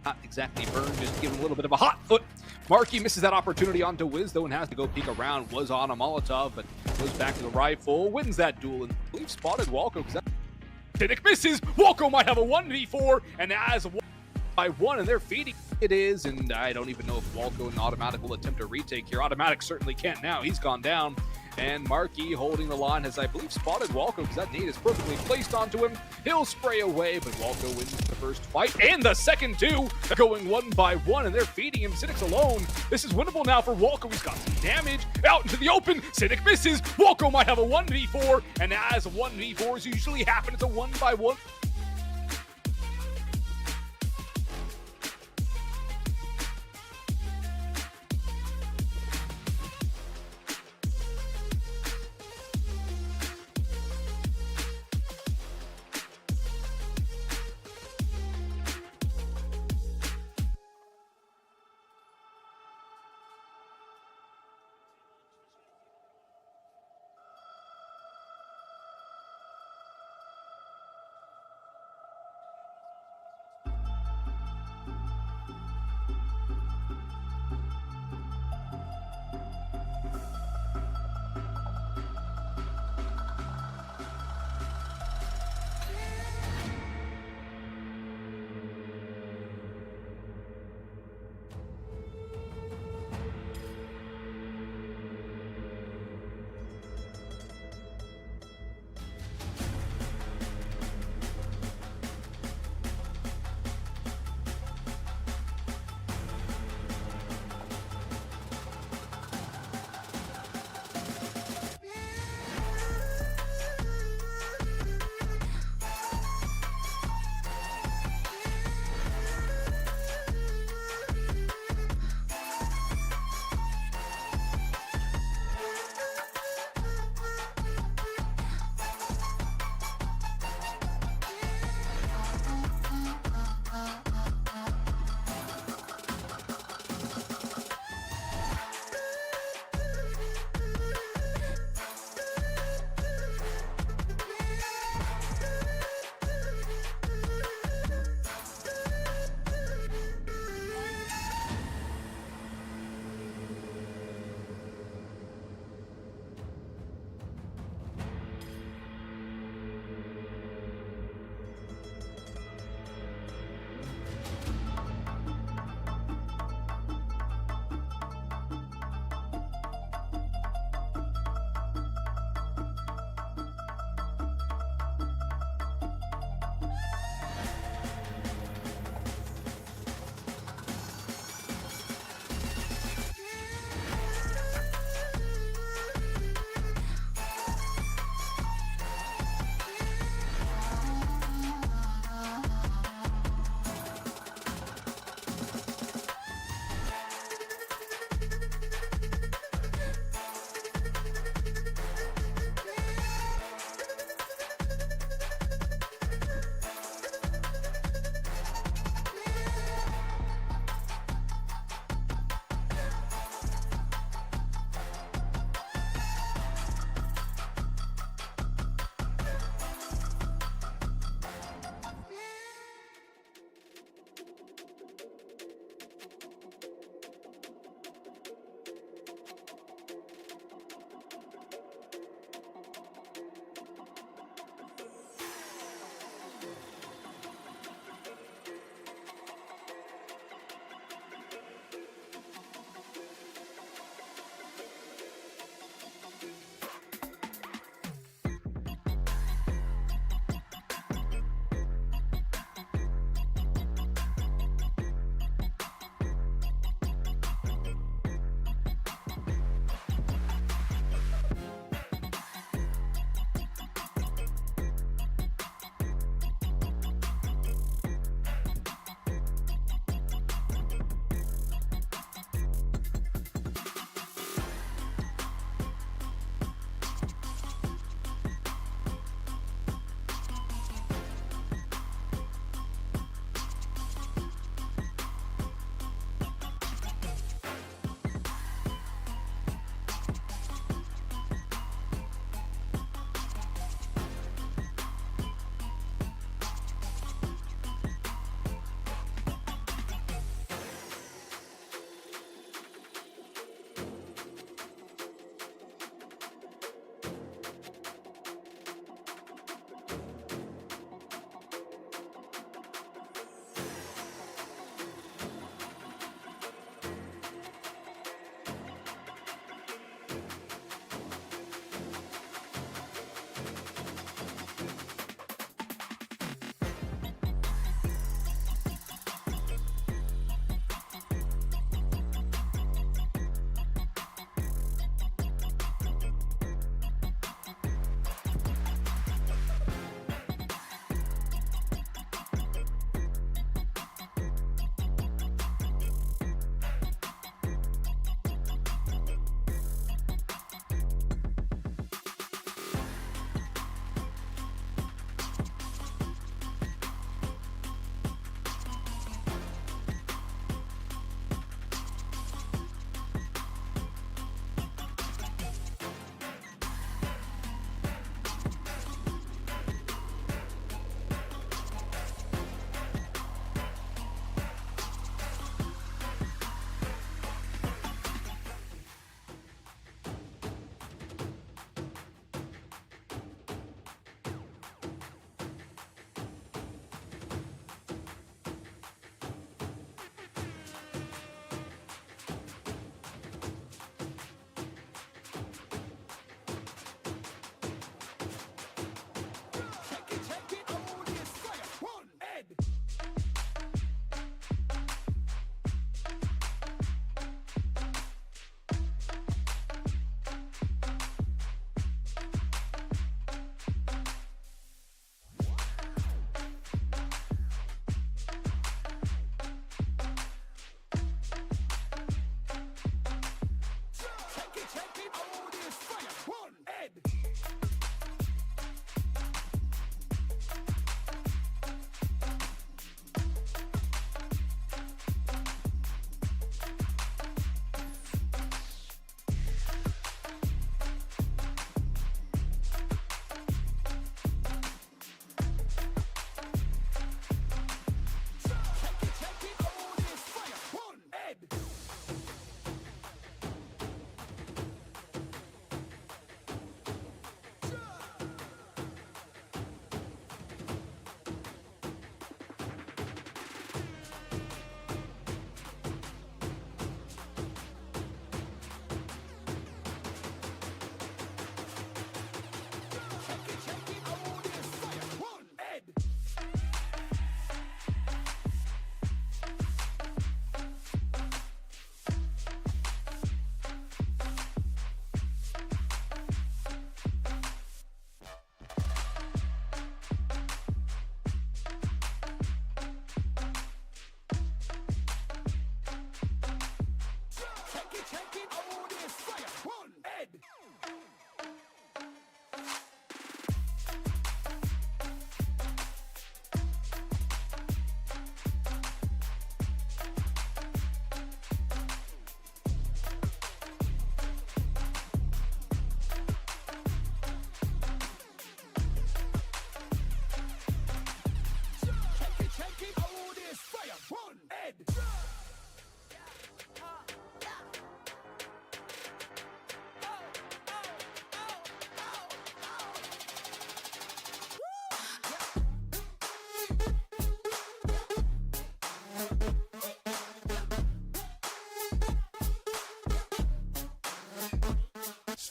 Not exactly burned, just giving a little bit of a hot foot. Marky misses that opportunity onto Wiz, though, and has to go peek around. Was on a Molotov, but goes back to the rifle, wins that duel, and I believe spotted Walco, because that Fnatic misses. Walco might have a 1v4, and as by one, and they're feeding it is, and I don't even know if Walco and Automatic will attempt a retake here. Automatic certainly can't now. He's gone down. And Marky holding the line has, I believe, spotted Walco because that nade is perfectly placed onto him. He'll spray away, but Walco wins the first fight and the second two, going one by one, and they're feeding him. Cynic's alone. This is winnable now for Walco. He's got some damage out into the open. Cynic misses. Walco might have a 1v4, and as 1v4s usually happen, it's a 1-by-1.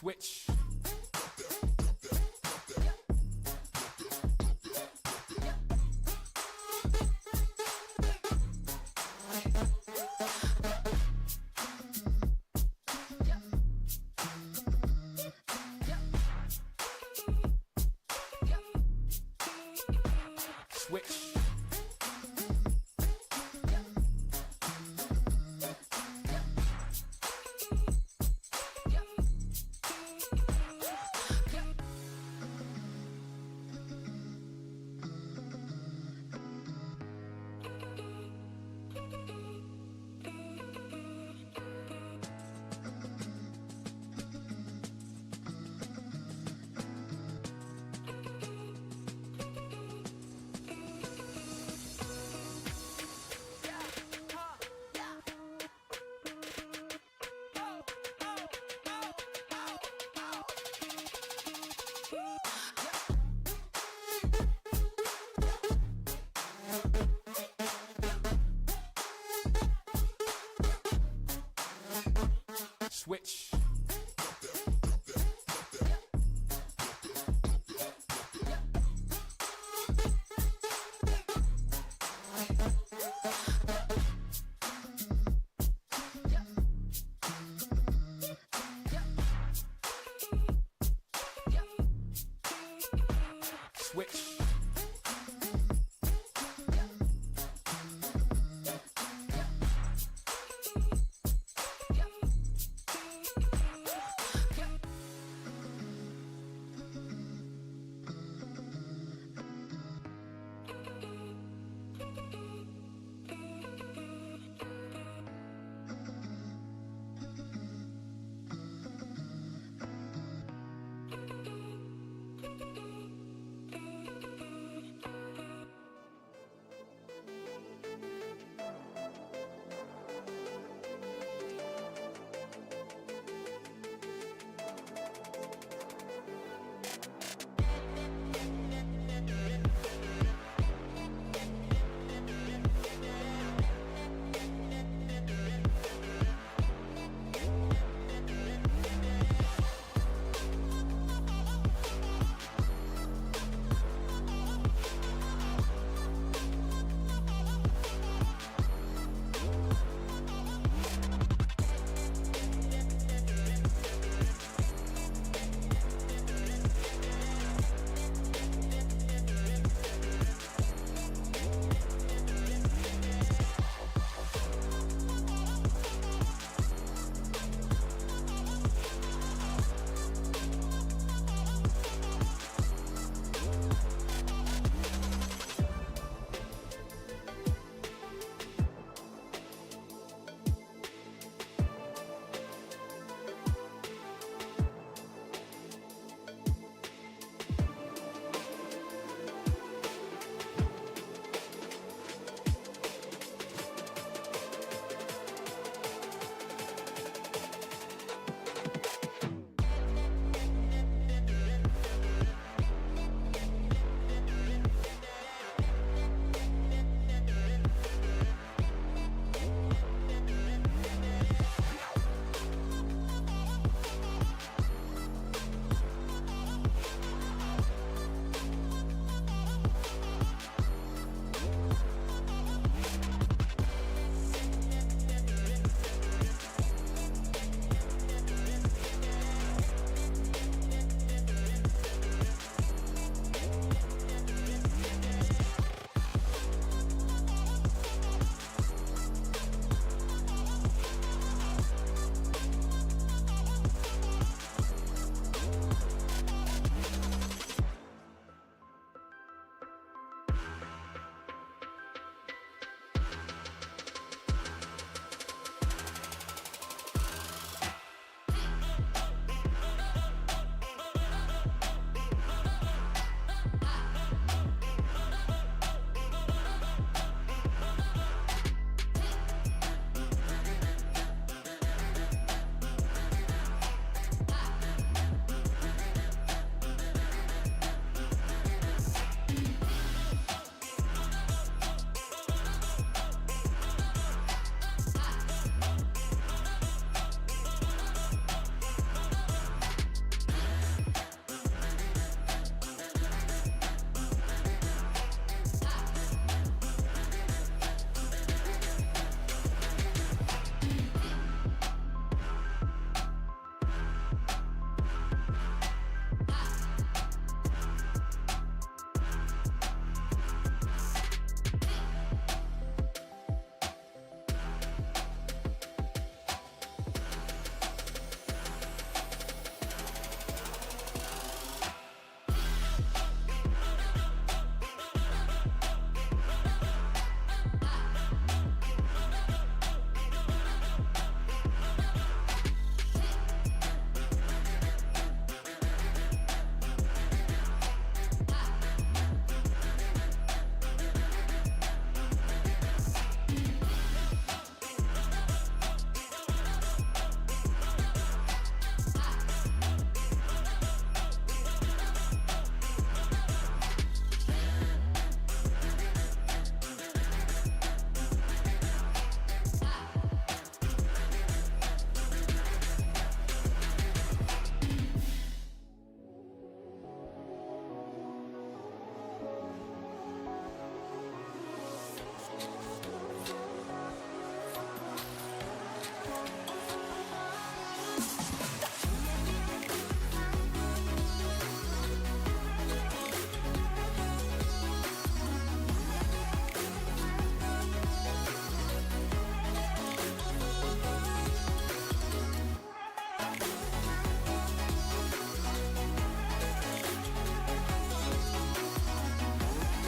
Switch. Switch. Switch.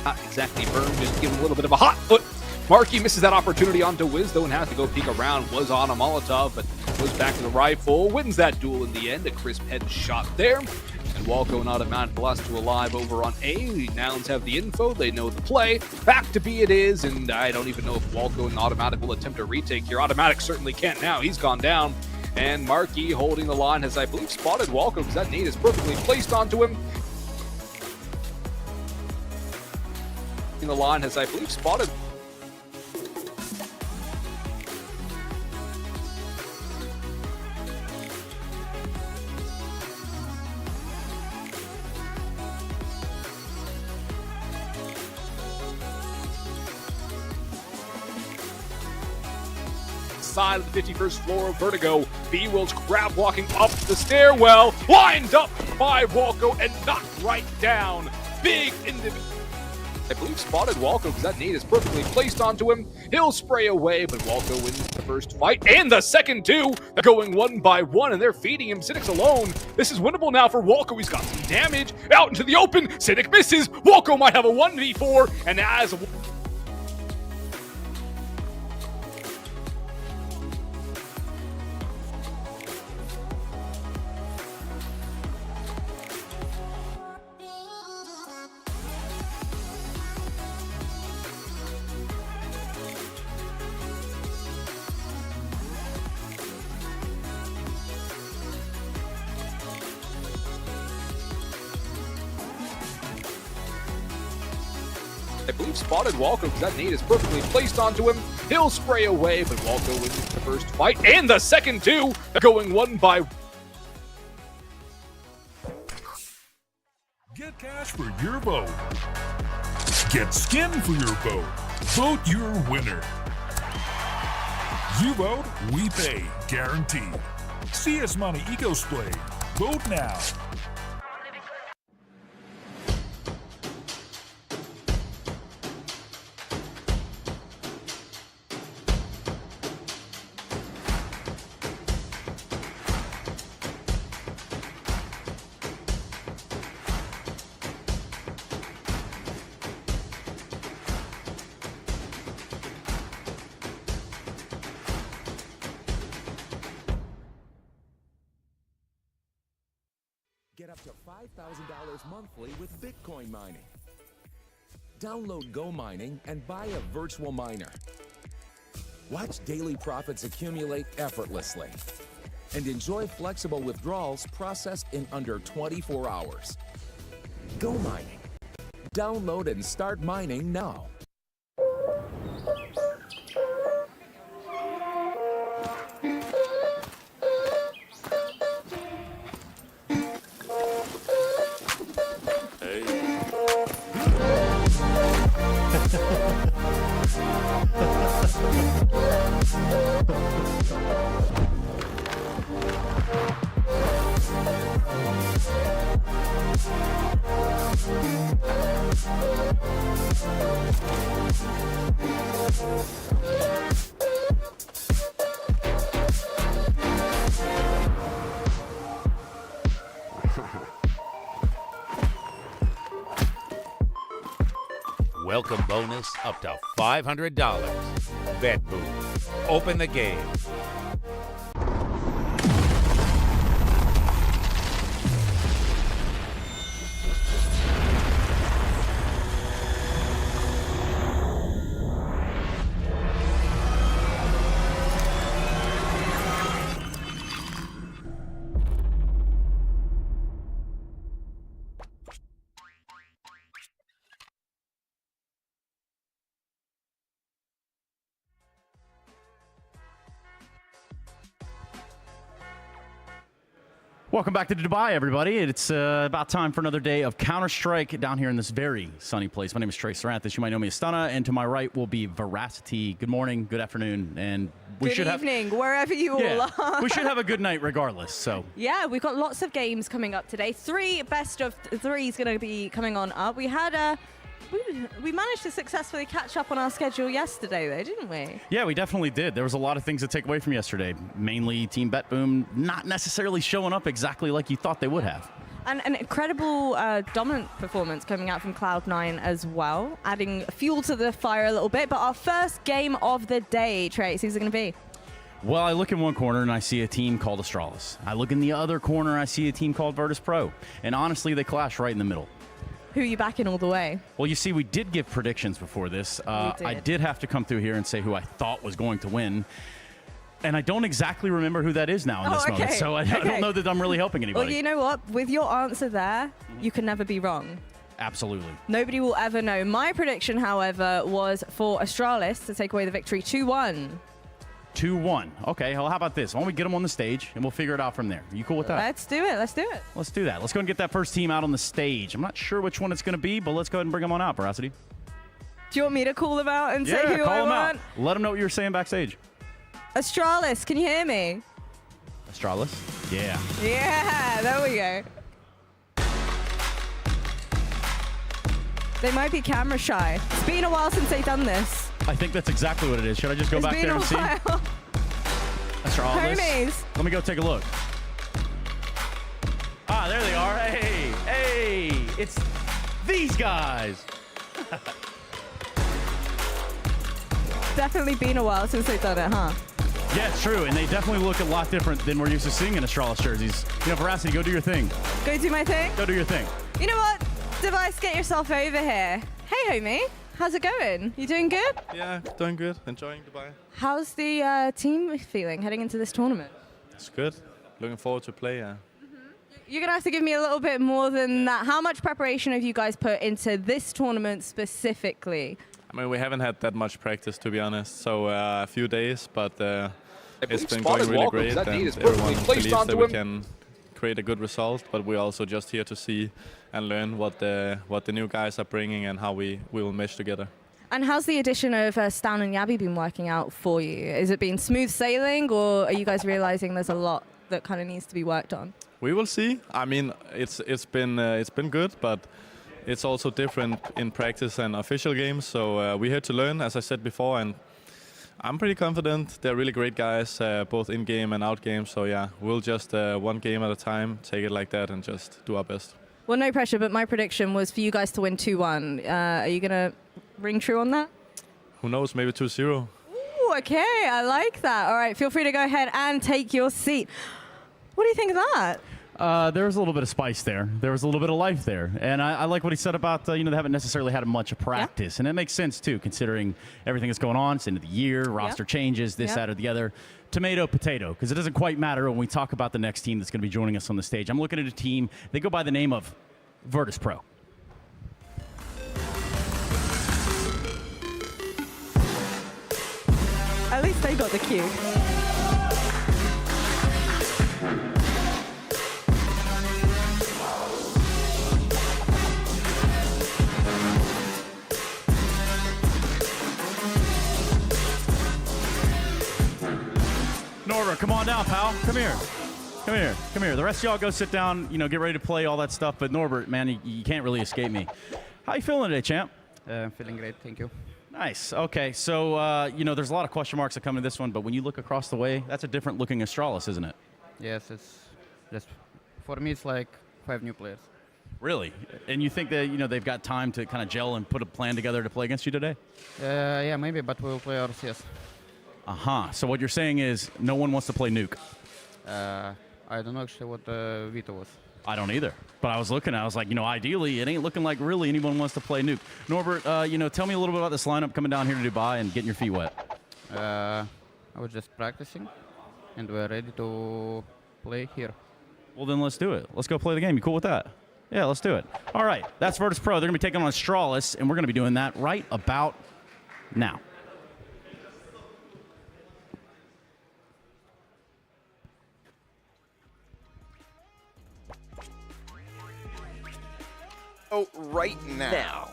Not exactly burned, just give him a little bit of a hot foot. Marky misses that opportunity onto Wiz, though, and has to go peek around. Was on a Molotov, but goes back to the rifle. Wins that duel in the end. A crisp headshot there. And Walco and Automatic lost to Alive over on A. The Nouns have the info. They know the play. Back to B it is, and I don't even know if Walco and Automatic will attempt a retake here. Automatic certainly can't now. He's gone down. And Marky holding the line has, I believe, spotted Walco because that nade is perfectly placed onto him. The line has, I believe, spotted. Side of the 51st floor of Vertigo. B-Will's crab walking up the stairwell, lined up by Walco and knocked right down. Big individual. I believe spotted Walco because that nade is perfectly placed onto him. He'll spray away, but Walco wins the first fight and the second two. They're going one by one, and they're feeding him. Cynic's alone. This is winnable now for Walco. He's got some damage out into the open. Cynic misses. Walco might have a 1v4, and as I believe spotted Walco because that nade is perfectly placed onto him. He'll spray away, but Walco wins the first fight and the second two. They're going one by one. Get cash for your vote. Get skin for your vote. Vote your winner. You vote, we pay, guaranteed. CS Money EcoSplay. Vote now. Get up to $5,000 monthly with Bitcoin mining. Download Go Mining and buy a virtual miner. Watch daily profits accumulate effortlessly. And enjoy flexible withdrawals processed in under 24 hours. Go Mining. Download and start mining now. Welcome bonus up to $500. BetBoom. Open the game. Welcome back to Dubai, everybody. It's about time for another day of Counter-Strike down here in this very sunny place. My name is Trey Saranthus. You might know me as Stunna, and to my right will be Veracity. Good morning, good afternoon, and we should have... Good evening, wherever you all are. We should have a good night regardless, so... Yeah, we've got lots of games coming up today. 3 best of 3 is going to be coming on up. We had we managed to successfully catch up on our schedule yesterday, though, didn't we? Yeah, we definitely did. There was a lot of things to take away from yesterday. Mainly Team BetBoom not necessarily showing up exactly like you thought they would have. And an incredible dominant performance coming out from Cloud9 as well, adding fuel to the fire a little bit. But our first game of the day, Trace, who's it going to be? Well, I look in one corner and I see a team called Astralis. I look in the other corner, I see a team called Virtus.Pro. And honestly, they clash right in the middle. Who are you backing all the way? Well, you see, we did give predictions before this. I did have to come through here and say who I thought was going to win. And I don't exactly remember who that is now in this moment. So I don't know that I'm really helping anybody. Well, you know what? With your answer there, you can never be wrong. Absolutely. Nobody will ever know. My prediction, however, was for Astralis to take away the victory 2-1. 2-1. Okay, well, how about this? Why don't we get them on the stage, and we'll figure it out from there. Are you cool with that? Let's do it. Let's do it. Let's do that. Let's go and get that first team out on the stage. I'm not sure which one it's going to be, but let's go ahead and bring them on out, Veracity. Do you want me to call them out and say who call I them want? out. Let them know what you were saying backstage. Astralis, can you hear me? Astralis? Yeah. Yeah, there we go. They might be camera shy. It's been a while since they've done this. I think that's exactly what it is. Should I just go back there and see? Astralis. Homies. Let me go take a look. Ah, there they are. Hey, hey, it's these guys. Definitely been a while since they've done it, huh? Yeah, it's true, and they definitely look a lot different than we're used to seeing in Astralis jerseys. You know, Veracity, go do your thing. Go do my thing? Go do your thing. You know what? Device, get yourself over here. Hey, homie. How's it going? You doing good? Yeah, doing good. Enjoying Dubai. How's the team feeling heading into this tournament? It's good. Looking forward to play. You're going to have to give me a little bit more than that. How much preparation have you guys put into this tournament specifically? I mean, we haven't had that much practice, to be honest. So a few days, but it's been Spot going is really welcome, great. that And need is perfectly everyone placed believes onto that we him. can create a good result, but we're also just here to see and learn what the new guys are bringing and how we will mesh together. And how's the addition of Stan and Yabi been working out for you? Is it been smooth sailing, or are you guys realizing there's a lot that kind of needs to be worked on? We will see. I mean, it's been good, but it's also different in practice and official games. So we're here to learn, as I said before, and I'm pretty confident. They're really great guys, both in game and out game. So yeah, we'll just one game at a time, take it like that, and just do our best. Well, no pressure, but my prediction was for you guys to win 2-1. Are you gonna ring true on that? Who knows? Maybe 2-0. Ooh, okay, I like that. All right, feel free to go ahead and take your seat. What do you think of that? There was a little bit of spice there. There was a little bit of life there. And I like what he said about, they haven't necessarily had much of practice. And it makes sense, too, considering everything that's going on. It's end of the year, roster changes, this, that, or the other. Tomato, potato, because it doesn't quite matter when we talk about the next team that's going to be joining us on the stage. I'm looking at a team. They go by the name of Virtus.Pro. At least they got the cue. Norbert, come on down, pal. Come here. Come here. Come here. The rest of y'all go sit down, get ready to play, all that stuff. But Norbert, man, you can't really escape me. How you feeling today, champ? I'm feeling great, thank you. Nice. Okay, so, there's a lot of question marks that come to this one, but when you look across the way, that's a different looking Astralis, isn't it? Yes, it's just, for me, it's like 5 new players. Really? And you think that, they've got time to kind of gel and put a plan together to play against you today? Yeah, maybe, but we'll play our CS. So what you're saying is no one wants to play Nuke? I don't know actually what the veto was. I don't either. But I was looking, I was like, ideally, it ain't looking like really anyone wants to play Nuke. Norbert, tell me a little bit about this lineup coming down here to Dubai and getting your feet wet. I was just practicing, and we're ready to play here. Well, then let's do it. Let's go play the game. You cool with that? Yeah, let's do it. All right, that's Virtus.Pro. They're going to be taking on Astralis, and we're going to be doing that right about now. Oh, right meow.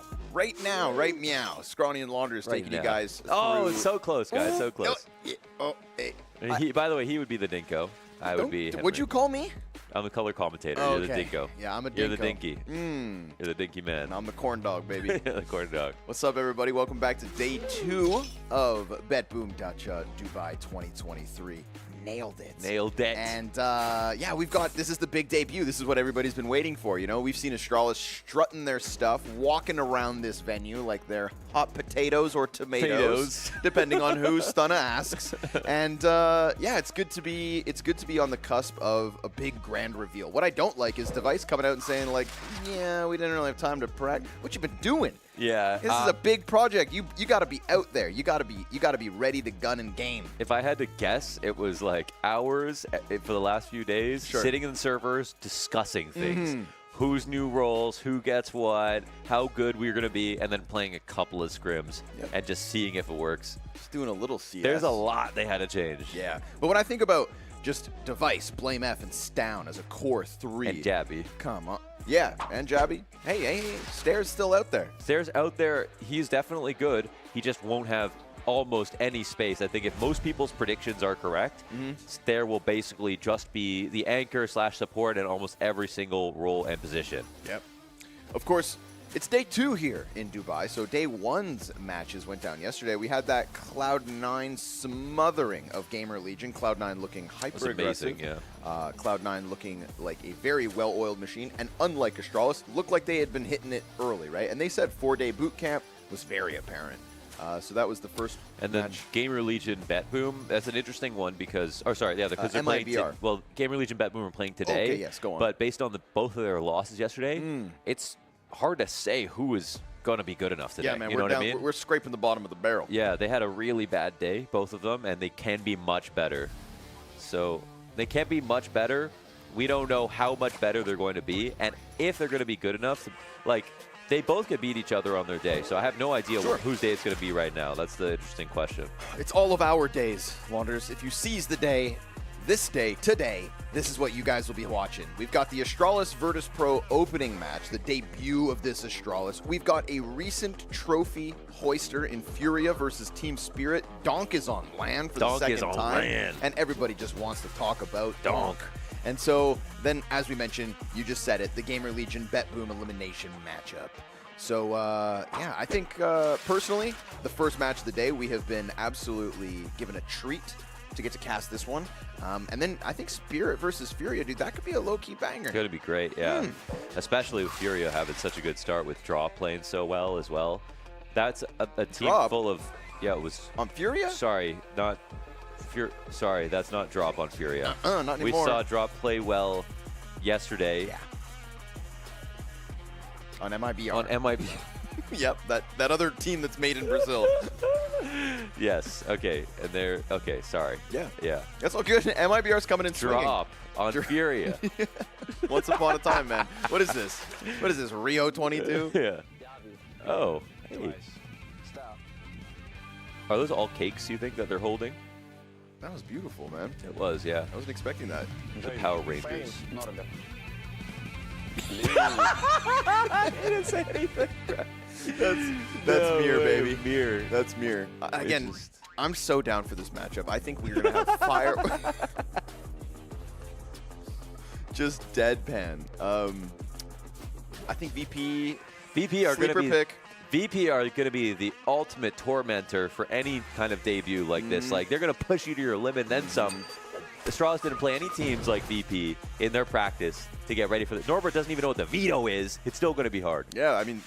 Scrawny and Launder is taking you guys through. Oh, so close, guys, so close. Hey. By the way, he would be the Dinko. I would be What'd you call me? I'm the color commentator. Oh, You're the okay. Dinko. Yeah, I'm a Dinko. You're the Dinky. You're the Dinky man. And I'm the corn dog, baby. The corn dog. What's up, everybody? Welcome back to day 2 of BetBoom Dacha Dubai 2023. nailed it. Nailed it. And yeah, this is the big debut. This is what everybody's been waiting for. You know, we've seen Astralis strutting their stuff, walking around this venue like they're hot potatoes or tomatoes, depending on who Stunna asks. And yeah, it's good to be on the cusp of a big grand reveal. What I don't like is Device coming out and saying like, yeah, we didn't really have time to practice. What you been doing? Yeah. This is a big project. You got to be out there. You got to be ready to gun and game. If I had to guess, it was like hours for the last few days, sitting in the servers, discussing things. Whose new roles, who gets what, how good we're going to be, and then playing a couple of scrims and just seeing if it works. Just doing a little CS. There's a lot they had to change. Yeah. But when I think about just Device, Blame F, and Stown as a core 3. And Jabby. Come on. Yeah, and Jabby. Hey, Stair's still out there. Stair's out there. He's definitely good. He just won't have almost any space. I think if most people's predictions are correct, Stair will basically just be the anchor / support in almost every single role and position. Yep. Of course, it's day 2 here in Dubai, so day 1's matches went down yesterday. We had that Cloud9 smothering of GamerLegion. Cloud9 looking hyper-aggressive. Amazing, yeah. Cloud9 looking like a very well-oiled machine, and unlike Astralis, looked like they had been hitting it early, right? And they said 4-day boot camp was very apparent. So that was the first and then match. GamerLegion BetBoom, that's an interesting one because, because they're playing, GamerLegion BetBoom are playing today. Okay, yes, go on. But based on both of their losses yesterday, it's hard to say who is going to be good enough today. Yeah, man, you know what I mean? We're scraping the bottom of the barrel. Yeah, they had a really bad day, both of them, and they can be much better. So they can be much better. We don't know how much better they're going to be, and if they're going to be good enough, they both could beat each other on their day. So I have no idea whose day it's going to be right now. That's the interesting question. It's all of our days, Wanderers. If you seize the day, this day, today, this is what you guys will be watching. We've got the Astralis Virtus.Pro opening match, the debut of this Astralis. We've got a recent trophy hoister in Furia versus Team Spirit. Donk is on land for the second time. And everybody just wants to talk about Donk. And so then, as we mentioned, you just said it, the GamerLegion BetBoom elimination matchup. So, yeah, I think personally, the first match of the day, we have been absolutely given a treat to get to cast this one. And then I think Spirit versus Furia, dude, that could be a low-key banger. It's going to be great, yeah. Especially with Furia having such a good start with Draw playing so well as well. That's a team full of, it was... On Furia? Sorry, not... Sorry, that's not Drop on Furia. Not anymore. We saw Drop play well yesterday. Yeah. On MIBR. On MIBR. Yep, that other team that's made in Brazil. Yes, okay. And they're, okay, sorry. Yeah. Yeah. That's all good. MIBR's coming in swinging. Drop on Furia. Once upon a time, man. What is this? What is this, Rio 22? Yeah. Oh, hey. Are those all cakes, you think, that they're holding? That was beautiful, man. It was, yeah. I wasn't expecting that. The Power Rangers. I didn't say anything. That's Mir, baby. Mir. That's Mir. Again, I'm so down for this matchup. I think we're going to have fire. Just deadpan. I think VP are going to be pick. VP are going to be the ultimate tormentor for any kind of debut like this. Like, they're going to push you to your limit, then some. Astralis didn't play any teams like VP in their practice to get ready for this. Norbert doesn't even know what the veto is. It's still going to be hard. Yeah, I mean,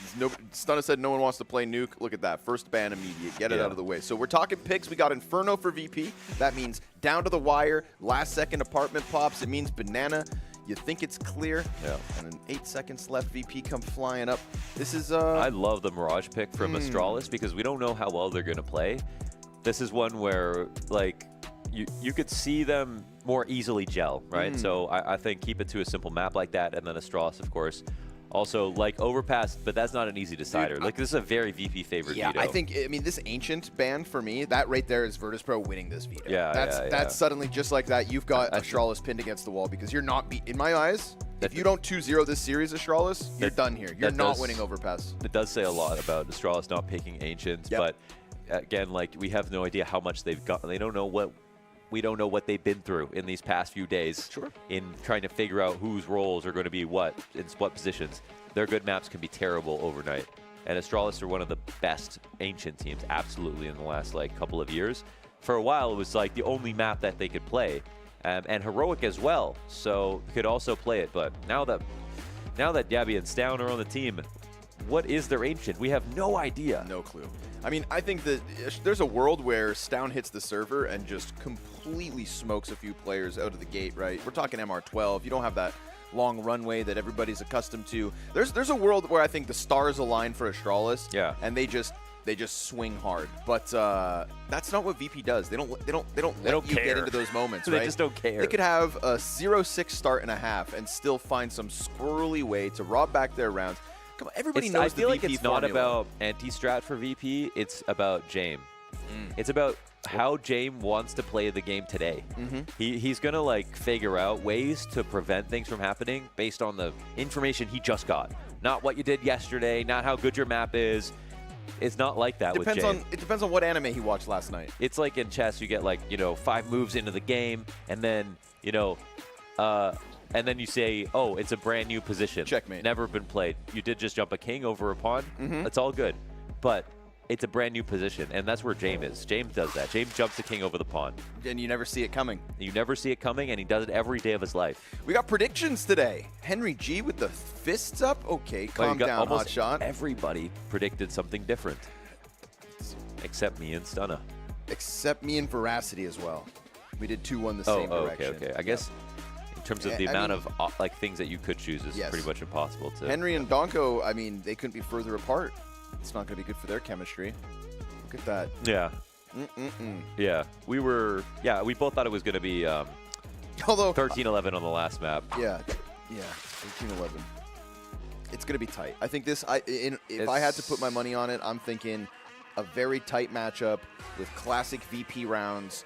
Stunna said no one wants to play Nuke. Look at that. First ban immediate. Get it out of the way. So we're talking picks. We got Inferno for VP. That means down to the wire. Last second apartment pops. It means banana. You think it's clear. Yeah. And then 8 seconds left. VP come flying up. This is I love the Mirage pick from Astralis because we don't know how well they're going to play. This is one where, like, you could see them more easily gel, right? So I think keep it to a simple map like that, and then Astralis, of course. Also, like, Overpass, but that's not an easy decider. Like, this is a very VP favored veto. I think, I mean, this Ancient ban for me, that right there is Virtus.Pro winning this veto. Yeah, that's suddenly just like that. You've got Astralis pinned against the wall because you're not, in my eyes, if you don't 2-0 this series, Astralis, you're done here. You're not winning Overpass. It does say a lot about Astralis not picking Ancients, but again, like, we have no idea how much they've got. They don't know what. We don't know what they've been through in these past few days in trying to figure out whose roles are going to be what in what positions. Their good maps can be terrible overnight. And Astralis are one of the best Ancient teams, absolutely, in the last, like, couple of years. for a while, it was like the only map that they could play, and Heroic as well, so could also play it. But now that Gabby and Stown are on the team, what is their ancient? We have no idea. No clue. I mean, I think that there's a world where Stown hits the server and just completely smokes a few players out of the gate, right? We're talking MR12. You don't have that long runway that everybody's accustomed to. There's a world where I think the stars align for Astralis, and they just swing hard. But that's not what VP does. They don't let you get into those moments, right? They just don't care. They could have a 0-6 start and a half and still find some squirrely way to rob back their rounds. Come on, everybody knows I feel the like VP it's not formula. about anti-strat for VP. It's about Jame. It's about how Jame wants to play the game today. He's going to like figure out ways to prevent things from happening based on the information he just got. Not what you did yesterday, not how good your map is. It's not like that with Jame. It depends on what anime he watched last night. It's like in chess, you get like, 5 moves into the game, and then, and then you say, oh, it's a brand new position. Checkmate. Never been played. You did just jump a king over a pawn. That's all good. But it's a brand new position, and that's where Jame is. Jame does that. Jame jumps the king over the pawn. And you never see it coming. You never see it coming, and he does it every day of his life. We got predictions today. Henry G with the fists up. Okay, calm down, hotshot. Everybody predicted something different, except me and Stunna. Except me and Veracity as well. We did 2-1 the same direction. Okay. I guess in terms of the amount of things that you could choose is pretty much impossible to. Henry and Donko, I mean, they couldn't be further apart. It's not going to be good for their chemistry. Look at that. Yeah. Yeah. We both thought it was going to be although 13-11 on the last map. Yeah. 13-11. It's going to be tight. I think this, if I had to put my money on it, I'm thinking a very tight matchup with classic VP rounds.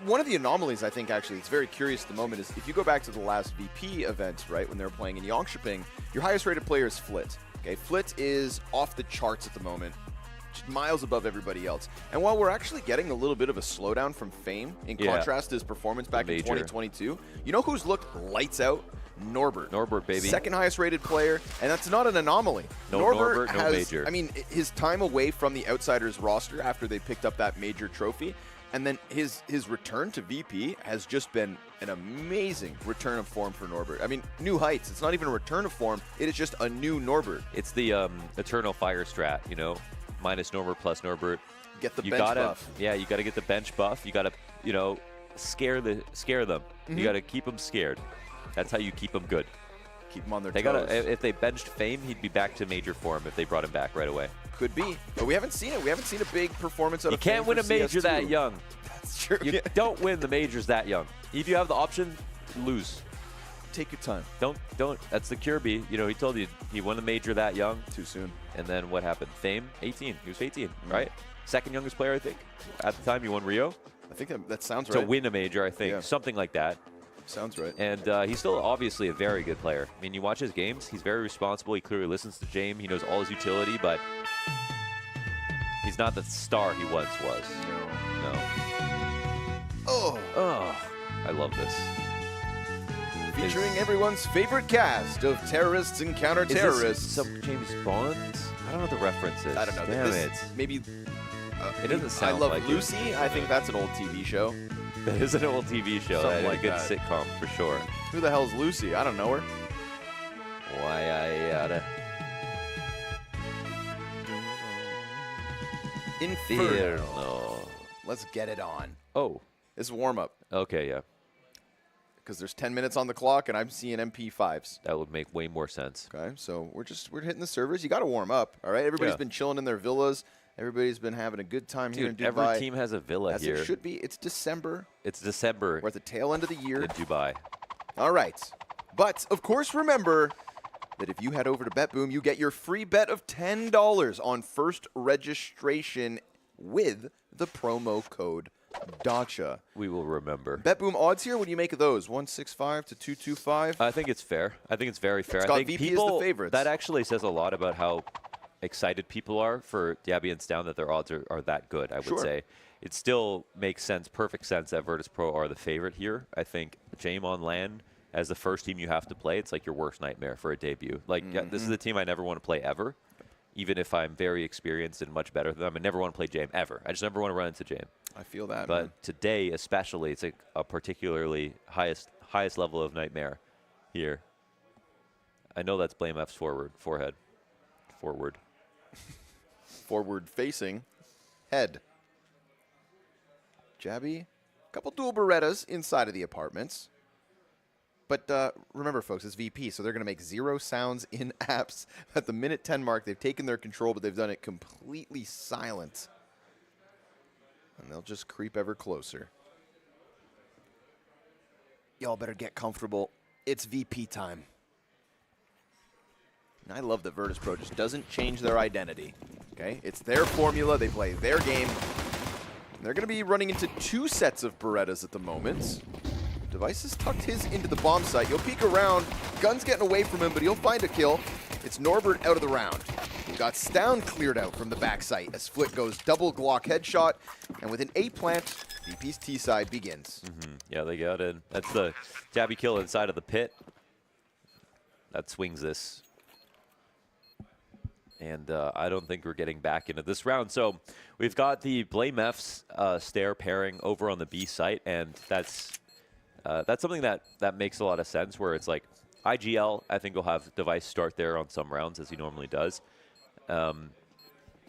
One of the anomalies, I think, actually, it's very curious at the moment, is if you go back to the last VP event, right, when they were playing in Yongshiping, your highest rated player is Flit. Okay, Flit is off the charts at the moment, just miles above everybody else. And while we're actually getting a little bit of a slowdown from Fame, in contrast to his performance back in 2022, you know who's looked lights out? Norbert. Norbert, baby. Second highest rated player, and that's not an anomaly. No Norbert no has, major. I mean, his time away from the Outsiders roster after they picked up that major trophy, and then his return to VP has just been an amazing return of form for Norbert. I mean, new heights. It's not even a return of form. It is just a new Norbert. It's the Eternal Fire strat, minus Norbert plus Norbert. Get the bench buff. Yeah, you got to get the bench buff. You got to, scare them. You got to keep them scared. That's how you keep them good. Keep them on their toes. If they benched Fame, he'd be back to major form if they brought him back right away. Could be, but we haven't seen it. We haven't seen a big performance out of Fame. You can't win a major CS2. that young. That's true. You don't win the majors that young. If you have the option, lose. Take your time. Don't. That's the Kirby. He told you he won the major that young. Too soon. And then what happened? Fame, 18. He was 18, right? Second youngest player, I think. At the time, he won Rio. I think that sounds right. To win a major, I think. Yeah. Something like that. Sounds right. And he's still obviously a very good player. I mean, you watch his games, he's very responsible. He clearly listens to Jame. He knows all his utility, but he's not the star he once was. No. Oh, I love this. Featuring everyone's favorite cast of terrorists and counter-terrorists. Is this some James Bond? I don't know what the reference is. I don't know. Damn it. Maybe. It doesn't sound I Love like Lucy. it. I think that's an old TV show. That is an old TV show. Something That like a good that. sitcom for sure. Who the hell is Lucy? I don't know her. Why I oughta. Inferno. Let's get it on. Oh. It's warm-up. Okay, yeah. Because there's 10 minutes on the clock, and I'm seeing MP5s. That would make way more sense. Okay, so we're hitting the servers. You got to warm up, all right? Everybody's been chilling in their villas. Everybody's been having a good time here in Dubai. Every team has a villa as here. it should be. It's December. It's December. We're at the tail end of the year. In Dubai. All right. But, of course, remember that if you head over to BetBoom, you get your free bet of $10 on first registration with the promo code Dacha. We will remember. BetBoom odds here, what do you make of those? 165 to 225? I think it's fair. I think it's very fair. Scott I think VP people, is the favorites. That actually says a lot about how excited people are for Gabby and Stown that their odds are that good, I would say. It still makes sense, perfect sense that Virtus.Pro are the favorite here. I think Jame on LAN as the first team you have to play, it's like your worst nightmare for a debut. Like, this is the team I never want to play ever. even if I'm very experienced and much better than them. I never want to play Jame, ever. I just never want to run into Jame. I feel that, But man. today, especially, it's a particularly highest level of nightmare here. I know that's Blame F's forward. Forward facing head. Jabby, couple dual Berettas inside of the apartments. But remember, folks, it's VP, so they're going to make 0 sounds in apps. At the minute 10 mark, they've taken their control, but they've done it completely silent. And they'll just creep ever closer. Y'all better get comfortable. It's VP time. And I love that Virtus.Pro just doesn't change their identity. Okay, it's their formula. They play their game. And they're going to be running into 2 sets of Berettas at the moment. Device has tucked his into the bomb site. You'll peek around. Gun's getting away from him, but he'll find a kill. It's Norbert out of the round. We've got Stound cleared out from the back site as Flick goes double Glock headshot. And with an A plant, VP's T side begins. Yeah, they got in. That's the Jabby kill inside of the pit. That swings this. And I don't think we're getting back into this round. So we've got the Blame F's Stare pairing over on the B site, and that's something that makes a lot of sense, where it's like IGL, I think, will have Device start there on some rounds, as he normally does. And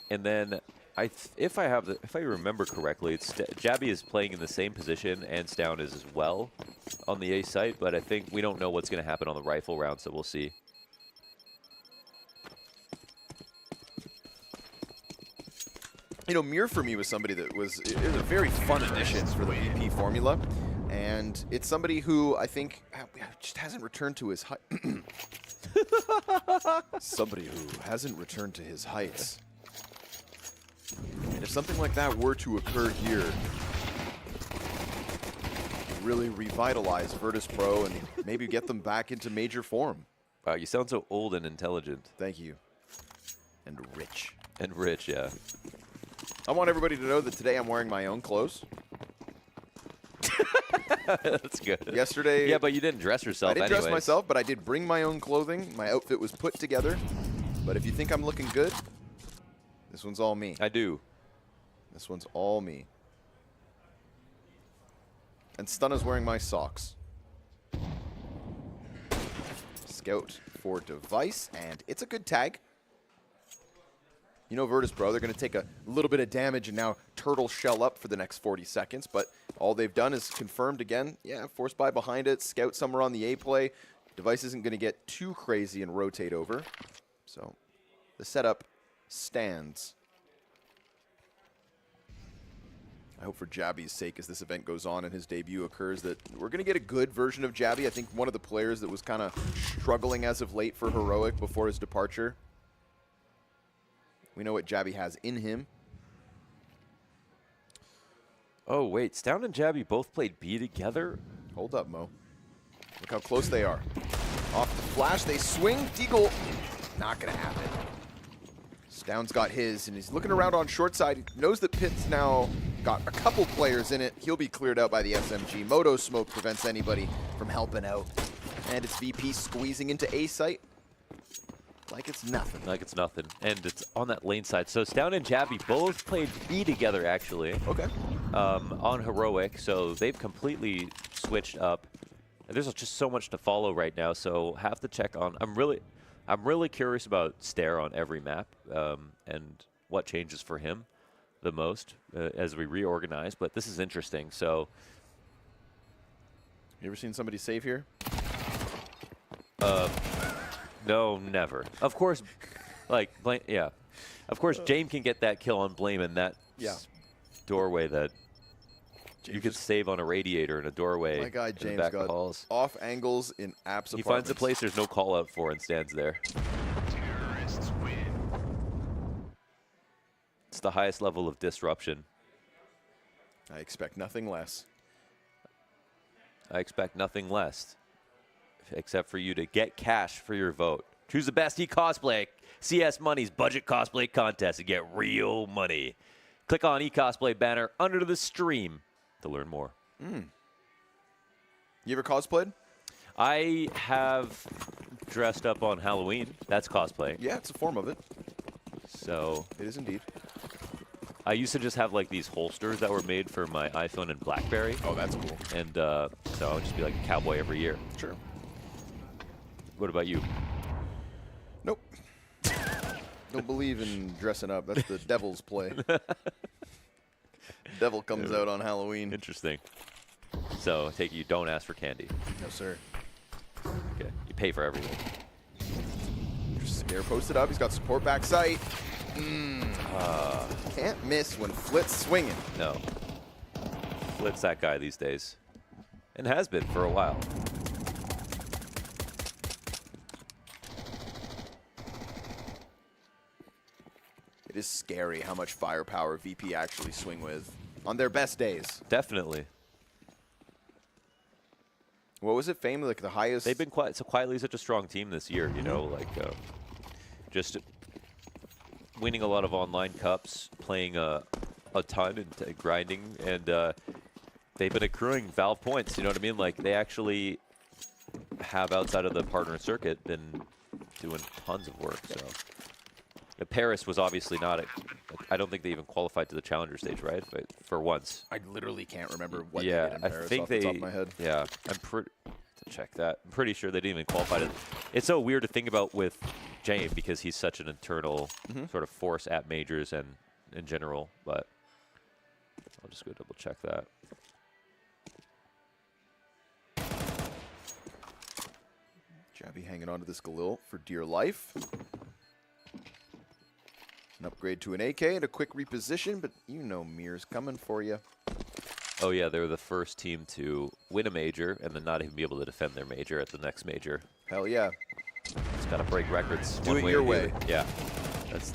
then if I remember correctly, Jabby is playing in the same position, and Stound is as well on the A site, but I think we don't know what's going to happen on the rifle round, so we'll see. You know, Mibr for me was somebody that was a very fun addition for the VP formula. And it's somebody who I think just hasn't returned to his height. Somebody who hasn't returned to his heights. And if something like that were to occur here, it would really revitalize Virtus.Pro and maybe get them back into major form. Wow, you sound so old and intelligent. Thank you. And rich. And rich, yeah. I want everybody to know that today I'm wearing my own clothes. That's good. Yesterday... Yeah, but you didn't dress yourself I didn't dress myself, but I did bring my own clothing. My outfit was put together. But if you think I'm looking good, this one's all me. I do. This one's all me. And Stunna's wearing my socks. Scout for Device, and it's a good tag. You know Virtus.Pro, they're going to take a little bit of damage and now turtle shell up for the next 40 seconds, but all they've done is confirmed again. Yeah, force buy behind it, scout somewhere on the A play. Device isn't going to get too crazy and rotate over. So the setup stands. I hope for Jabby's sake, as this event goes on and his debut occurs, that we're going to get a good version of Jabby. I think one of the players that was kind of struggling as of late for Heroic before his departure. We know what Jabby has in him. Oh, wait. Stound and Jabby both played B together? Hold up, Mo. Look how close they are. Off the flash, they swing. Deagle, not going to happen. Stound's got his, and he's looking around on short side. He knows that Pit's now got a couple players in it. He'll be cleared out by the SMG. Moto smoke prevents anybody from helping out. And it's VP squeezing into A site. Like it's nothing. Like it's nothing. And it's on that lane side. So Stound and Jabby both played B together, actually. Okay. On Heroic. So they've completely switched up. And there's just so much to follow right now. So have to check on. I'm really curious about Stare on every map and what changes for him the most as we reorganize. But this is interesting. So. You ever seen somebody save here? No, never. Of course, yeah. Of course, Jame can get that kill on Blame in that doorway that you could save on a radiator in a doorway. My guy in James the back got of halls. off angles in apps. He finds a place there's no call out for and stands there. It's the highest level of disruption. I expect nothing less. I expect nothing less. Except for you to get cash for your vote. Choose the best e-cosplay CS Money's budget cosplay contest and get real money. Click on e-cosplay banner under the stream to learn more. You ever cosplayed? I have dressed up on Halloween. That's cosplay. Yeah, it's a form of it. So it is indeed. I used to just have like these holsters that were made for my iPhone and BlackBerry. Oh, that's cool. And so I would just be like a cowboy every year. Sure. What about you? Nope. Don't believe in dressing up. That's the devil's play. Devil comes out on Halloween. Interesting. So I take it you don't ask for candy. No, sir. Okay. You pay for everything. Scare posted up. He's got support back sight. Can't miss when Flit's swinging. No. Flit's that guy these days. And has been for a while. It is scary how much firepower VP actually swing with on their best days. Definitely. What was it? Fame, like the highest? They've been quietly such a strong team this year, you know, like just winning a lot of online cups, playing a ton and grinding, and they've been accruing Valve points, you know what I mean? Like, they actually have, outside of the partner circuit, been doing tons of work, so. Paris was obviously not I don't think they even qualified to the challenger stage, right? But for once. I literally can't remember what they did in Paris off the top of my head. Yeah, to check that. I'm pretty sure they didn't even qualify to. It's so weird to think about with James because he's such an internal sort of force at majors and in general, but I'll just go double check that. Jabby hanging on to this Galil for dear life. An upgrade to an AK and a quick reposition, but you know Mir's coming for you. Oh yeah, they were the first team to win a major and then not even be able to defend their major at the next major. Hell yeah. It's got to break records. Do it your way. Yeah. That's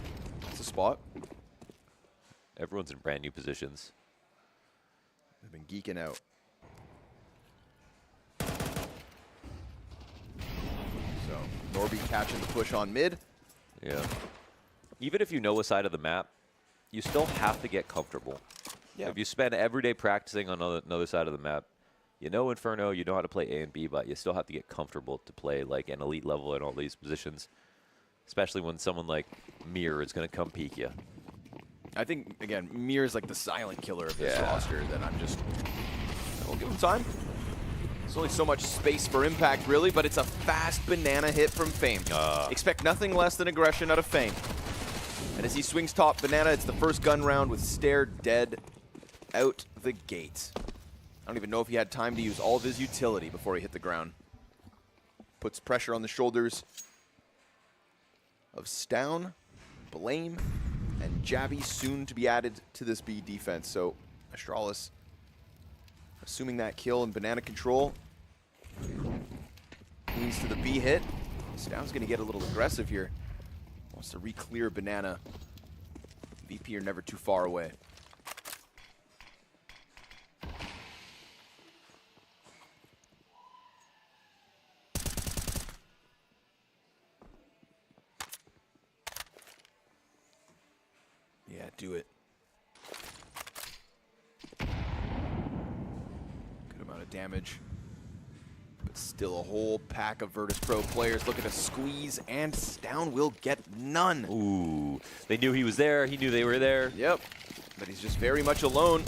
a spot. Everyone's in brand new positions. They've been geeking out. So, Norby catching the push on mid. Yeah. Even if you know a side of the map, you still have to get comfortable. Yeah. If you spend every day practicing on another side of the map, you know Inferno, you know how to play A and B, but you still have to get comfortable to play like an elite level in all these positions, especially when someone like Mibr is going to come peek you. I think, again, Mir is like the silent killer of this roster that we'll give him time. There's only so much space for impact, really, but it's a fast banana hit from Fame. Expect nothing less than aggression out of Fame. And as he swings top banana, it's the first gun round with Stare dead out the gate. I don't even know if he had time to use all of his utility before he hit the ground. Puts pressure on the shoulders of Stown, Blame, and Jabby, soon to be added to this B defense. So Astralis assuming that kill and banana control leads to the B hit. Stown's going to get a little aggressive here. Wants to re-clear banana. VP are never too far away. Yeah, do it. Good amount of damage. But still a whole pack of Virtus.Pro players looking to squeeze, and Stown will get none. Ooh, they knew he was there. He knew they were there. Yep, but he's just very much alone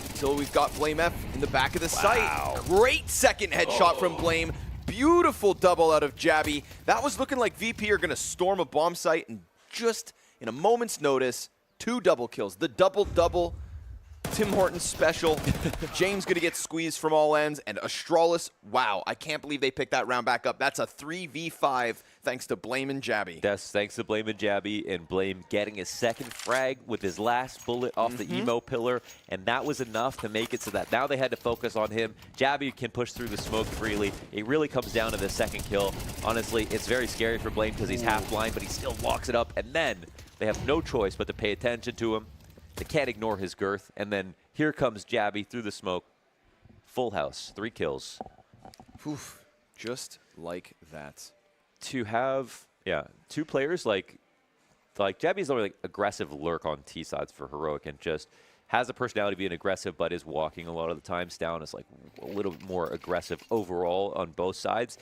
until we've got Blame F in the back of the sight. Great second headshot from Blame. Beautiful double out of Jabby. That was looking like VP are going to storm a bomb site, and just in a moment's notice, 2 double kills. The double-double. Tim Hortons special. James going to get squeezed from all ends. And Astralis, wow, I can't believe they picked that round back up. That's a 3v5 thanks to Blame and Jabby. That's thanks to Blame and Jabby, and Blame getting his second frag with his last bullet off the emo pillar. And that was enough to make it so that now they had to focus on him. Jabby can push through the smoke freely. It really comes down to the second kill. Honestly, it's very scary for Blame because he's half blind, but he still locks it up. And then they have no choice but to pay attention to him. They can't ignore his girth. And then here comes Jabby through the smoke. Full house, 3 kills. Oof, just like that. To have, 2 players like Jabby's only like aggressive lurk on T sides for Heroic and just has the personality of being aggressive, but is walking a lot of the time. Down is like a little more aggressive overall on both sides.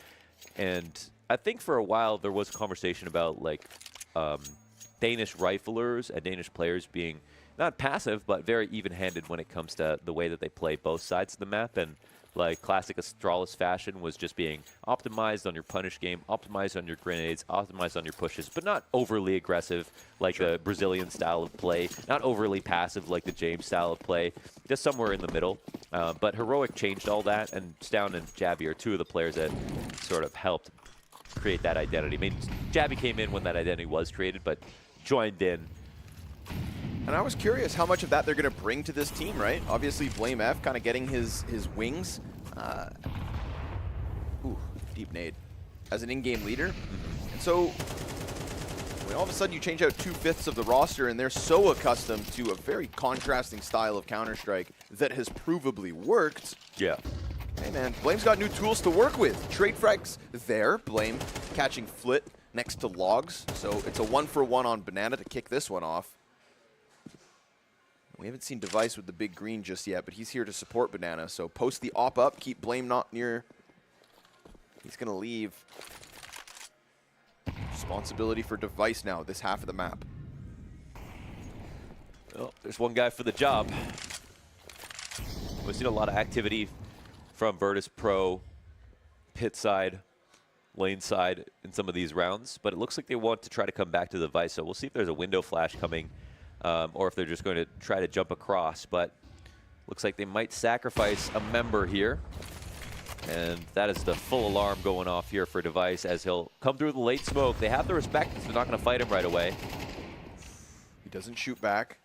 And I think for a while there was a conversation about like, Danish riflers and Danish players being not passive, but very even-handed when it comes to the way that they play both sides of the map. And like classic Astralis fashion was just being optimized on your punish game, optimized on your grenades, optimized on your pushes, but not overly aggressive like the Brazilian style of play, not overly passive like the James style of play, just somewhere in the middle. But Heroic changed all that, and Stown and Jabby are two of the players that sort of helped create that identity. I mean, Jabby came in when that identity was created, but joined in. And I was curious how much of that they're going to bring to this team, right? Obviously, Blame F kind of getting his wings. Ooh, deep nade. As an in-game leader. And so, when all of a sudden you change out 2/5 of the roster and they're so accustomed to a very contrasting style of Counter-Strike that has provably worked. Yeah. Hey man, Blame's got new tools to work with. Trade frags there. Blame catching Flit next to Logs. So it's a 1-for-1 on Banana to kick this one off. We haven't seen Device with the big green just yet, but he's here to support Banana. So post the op up, keep Blame not near. He's going to leave. Responsibility for Device now, this half of the map. Well, there's one guy for the job. We've seen a lot of activity from Virtus.Pro, pit side, lane side in some of these rounds, but it looks like they want to try to come back to the Device. So we'll see if there's a window flash coming. Or if they're just going to try to jump across, but looks like they might sacrifice a member here. And that is the full alarm going off here for Device as he'll come through the late smoke. They have the respect, they're not going to fight him right away. He doesn't shoot back.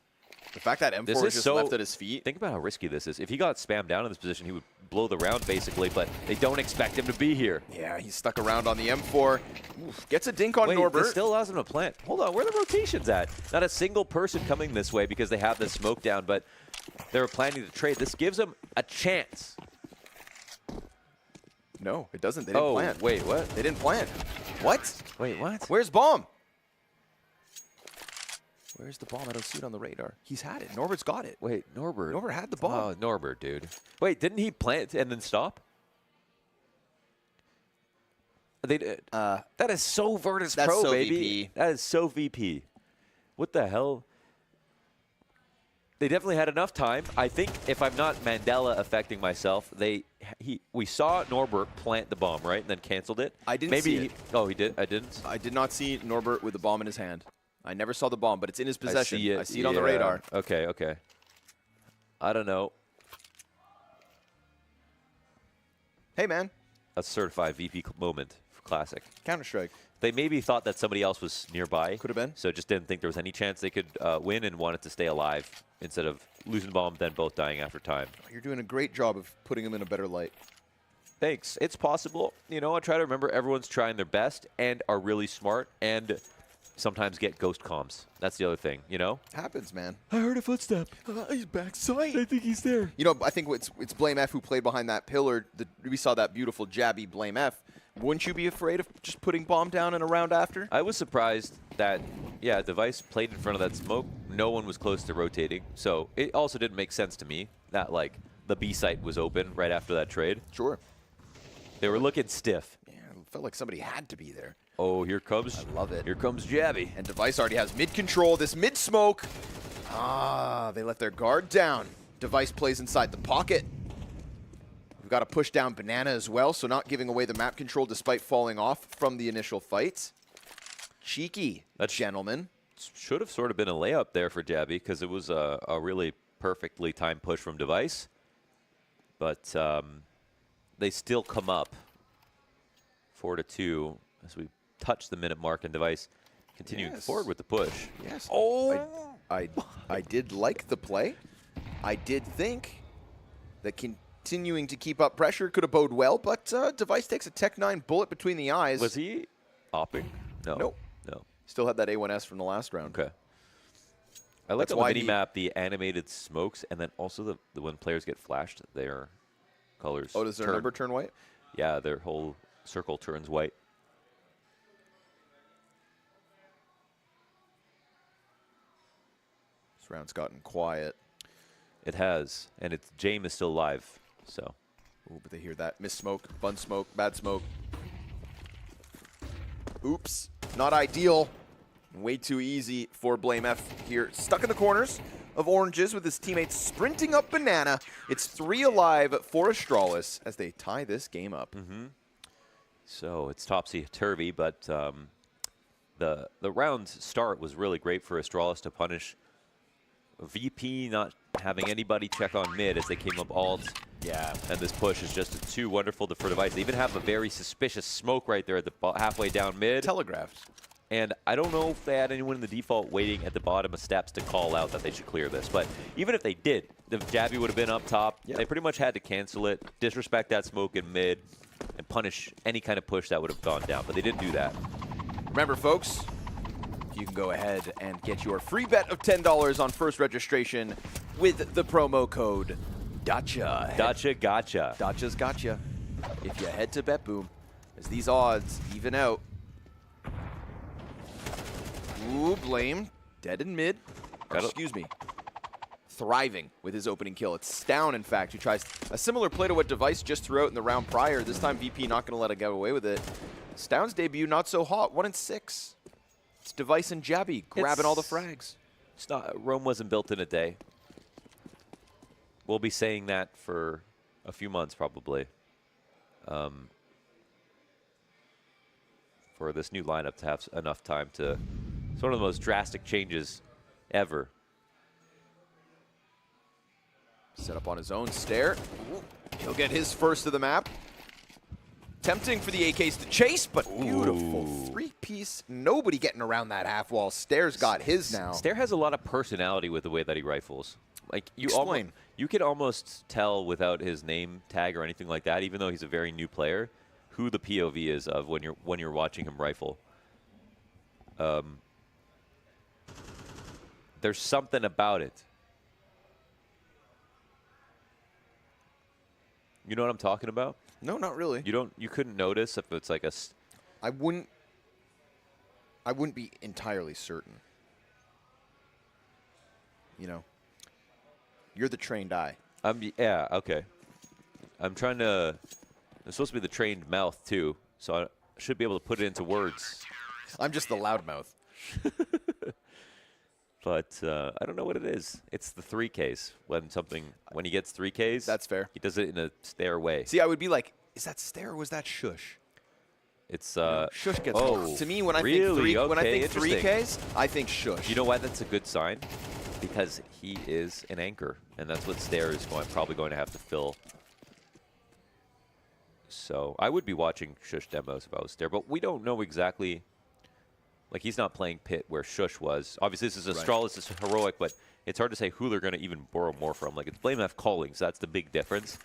The fact that M4 is just left at his feet. Think about how risky this is. If he got spammed down in this position, he would blow the round basically, but they don't expect him to be here. Yeah, he's stuck around on the M4. Oof, gets a dink on Norbert. This still allows him to plant. Hold on, where are the rotations at? Not a single person coming this way because they have the smoke down, but they were planning to trade. This gives them a chance. No, it doesn't. They didn't plant. Wait, what? They didn't plant. What? Wait, what? Where's Bomb? Where's the bomb? I don't see it on the radar. He's had it. Norbert's got it. Wait, Norbert. Norbert had the bomb. Oh, Norbert, dude. Wait, didn't he plant and then stop? They did. That is so Virtus.Pro, so baby. VP. That is so VP. What the hell? They definitely had enough time. I think if I'm not Mandela affecting myself, we saw Norbert plant the bomb, right, and then canceled it. I didn't see it. Oh, he did? I didn't? I did not see Norbert with the bomb in his hand. I never saw the bomb, but it's in his possession. I see it on the radar. Okay, okay. I don't know. Hey, man. A certified VP moment for Classic. Counter-Strike. They maybe thought that somebody else was nearby. Could have been. So just didn't think there was any chance they could win and wanted to stay alive instead of losing the bomb, then both dying after time. You're doing a great job of putting him in a better light. Thanks. It's possible. You know, I try to remember everyone's trying their best and are really smart and sometimes get ghost comms. That's the other thing, you know? Happens, man. I heard a footstep. He's backside. I think he's there. You know, I think it's Blame F who played behind that pillar. We saw that beautiful jabby Blame F. Wouldn't you be afraid of just putting bomb down in a round after? I was surprised that, yeah, Device played in front of that smoke. No one was close to rotating. So it also didn't make sense to me that, like, the B site was open right after that trade. Sure. They were looking stiff. Yeah, it felt like somebody had to be there. Oh, here comes. I love it. Here comes Jabby. And Device already has mid control. This mid smoke. Ah, they let their guard down. Device plays inside the pocket. We've got to push down Banana as well, so not giving away the map control despite falling off from the initial fight. Cheeky, gentleman. Should have sort of been a layup there for Jabby because it was a really perfectly timed push from Device. But they still come up 4-2 as we touch the minute mark, and Device continuing forward with the push. Yes. Oh! I did like the play. I did think that continuing to keep up pressure could have bode well, but Device takes a Tech 9 bullet between the eyes. Was he opping? No. Nope. No. Still had that A1S from the last round. Okay. I like on the mini-map the animated smokes, and then also the when players get flashed, their colors does their number turn white? Yeah, their whole circle turns white. This round's gotten quiet. It has, and James is still alive, so. Ooh, but they hear that. Miss smoke, bun smoke, bad smoke. Oops, not ideal. Way too easy for Blame F here. Stuck in the corners of oranges with his teammates sprinting up banana. It's 3 alive for Astralis as they tie this game up. So it's topsy-turvy, but the round's start was really great for Astralis to punish VP not having anybody check on mid as they came up alt. Yeah. And this push is just too wonderful for device. They even have a very suspicious smoke right there at the halfway down mid. Telegraphed. And I don't know if they had anyone in the default waiting at the bottom of steps to call out that they should clear this. But even if they did, the Jabby would have been up top. Yep. They pretty much had to cancel it, disrespect that smoke in mid, and punish any kind of push that would have gone down. But they didn't do that. Remember, folks, you can go ahead and get your free bet of $10 on first registration with the promo code Dacha. Dacha gotcha. Dacha's gotcha. If you head to BetBoom, as these odds even out. Ooh, Blame. Dead in mid. Or, excuse me. Thriving with his opening kill. It's Stown, in fact, who tries a similar play to what Device just threw out in the round prior. This time, VP not going to let it get away with it. Stown's debut not so hot. 1 and 6. It's Device and Jabby grabbing all the frags. It's not, Rome wasn't built in a day. We'll be saying that for a few months, probably. For this new lineup to have enough time to... It's one of the most drastic changes ever. Set up on his own stair. Ooh, he'll get his first of the map. Tempting for the AKs to chase, but beautiful 3-piece. Nobody getting around that half wall. Stair's got his now. Stair has a lot of personality with the way that he rifles. Like you can almost tell without his name tag or anything like that, even though he's a very new player, who the POV is of when you're watching him rifle. There's something about it. You know what I'm talking about? No, not really. You couldn't notice if it's like a... I wouldn't be entirely certain. You know, you're the trained eye. Yeah, okay. I'm supposed to be the trained mouth too, so I should be able to put it into words. I'm just the loud mouth. But I don't know what it is. It's the 3Ks. When he gets 3Ks, that's fair. He does it in a stare way. See, I would be like, is that stare or was that shush? It's shush gets more. To me, when I think 3Ks, I think shush. You know why that's a good sign? Because he is an anchor, and that's what stare is probably going to have to fill. So I would be watching shush demos if I was stare, but we don't know exactly. Like, he's not playing Pit where Shush was. Obviously, this is Astralis, this is Heroic, but it's hard to say who they're going to even borrow more from. Like, it's Blame F calling, so that's the big difference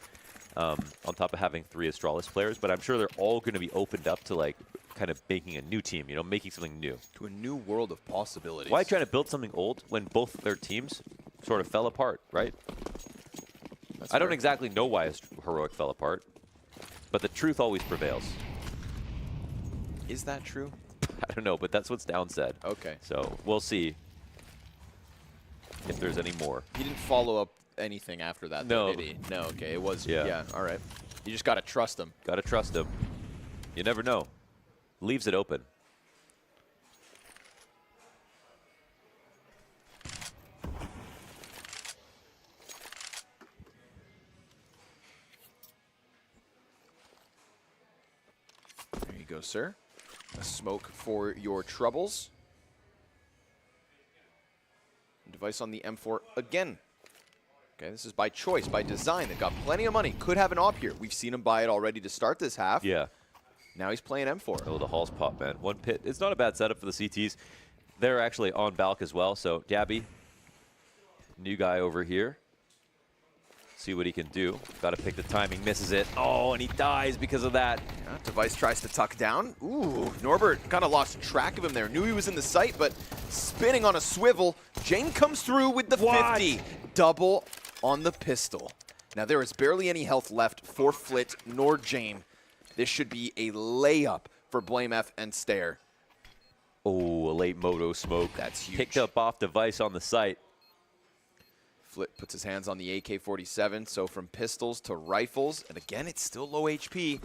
on top of having 3 Astralis players. But I'm sure they're all going to be opened up to, like, kind of making a new team, you know, making something new. To a new world of possibilities. Why try to build something old when both of their teams sort of fell apart, right? I don't exactly know why Heroic fell apart, but the truth always prevails. Is that true? I don't know, but that's what's down said. Okay. So we'll see if there's any more. He didn't follow up anything after that, no. though, did he? No, okay. It was, yeah, all right. You just got to trust him. Got to trust him. You never know. Leaves it open. There you go, sir. A smoke for your troubles. Device on the M4 again. Okay, this is by choice, by design. They've got plenty of money. Could have an op here. We've seen him buy it already to start this half. Yeah. Now he's playing M4. Oh, the Halls pop, man. 1 pit. It's not a bad setup for the CTs. They're actually on Balk as well. So, Jabby, new guy over here. See what he can do. Got to pick the timing. Misses it. Oh, and he dies because of that. Yeah, Device tries to tuck down. Ooh, Norbert kind of lost track of him there. Knew he was in the sight, but spinning on a swivel. Jane comes through with the 50. Double on the pistol. Now, there is barely any health left for Flit nor Jane. This should be a layup for Blame F and Stare. Oh, a late Moto smoke. That's huge. Picked up off Device on the site. Flit puts his hands on the AK-47, so from pistols to rifles, and again, it's still low HP.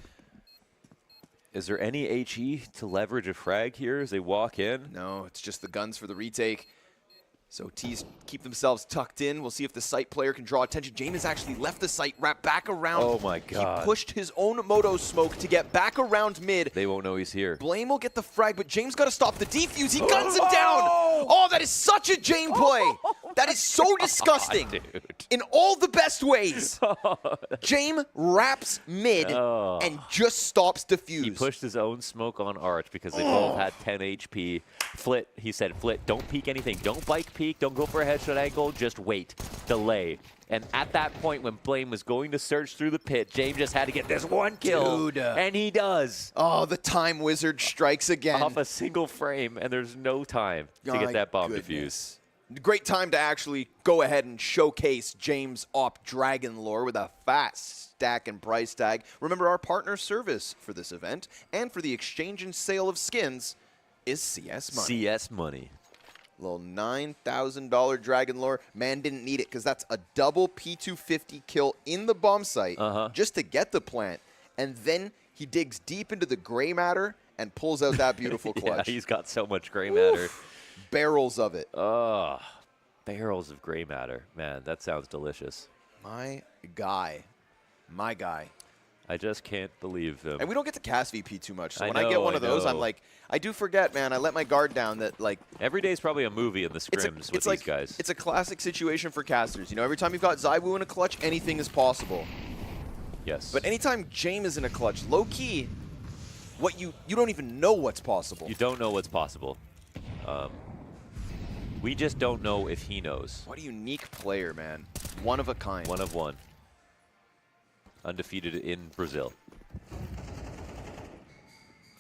Is there any HE to leverage a frag here as they walk in? No, it's just the guns for the retake. So T's keep themselves tucked in. We'll see if the site player can draw attention. James has actually left the site, wrapped back around. Oh my God. He pushed his own Moto smoke to get back around mid. They won't know he's here. Blame will get the frag, but James got to stop the defuse. He guns him down. Oh, that is such a James play. That is so disgusting. Dude. In all the best ways. James wraps mid and just stops defuse. He pushed his own smoke on Arch because they both had 10 HP. Flit, he said, Flit, don't peek anything. Don't bike peek. Don't go for a headshot angle. Just wait. Delay. And at that point, when Blame was going to search through the pit, James just had to get this one kill. Dude. And he does. Oh, the time wizard strikes again. Off a single frame, and there's no time to get that bomb defused. Great time to actually go ahead and showcase James Op Dragon lore with a fast stack and price tag. Remember, our partner service for this event and for the exchange and sale of skins is CS Money. CS Money. Little $9,000 Dragon lore. Man didn't need it because that's a double P250 kill in the bomb site just to get the plant. And then he digs deep into the gray matter and pulls out that beautiful clutch. Yeah, he's got so much gray matter. Barrels of it. Oh, barrels of gray matter. Man, that sounds delicious. My guy. My guy. I just can't believe them. And we don't get to cast VP too much, so when I get one of those, I'm like, I do forget, man. I let my guard down that, like... Every day is probably a movie in the scrims with these guys. It's a classic situation for casters. You know, every time you've got Zywoo in a clutch, anything is possible. Yes. But anytime James is in a clutch, low-key, you don't even know what's possible. You don't know what's possible. We just don't know if he knows. What a unique player, man. One of a kind. One of one. Undefeated in Brazil.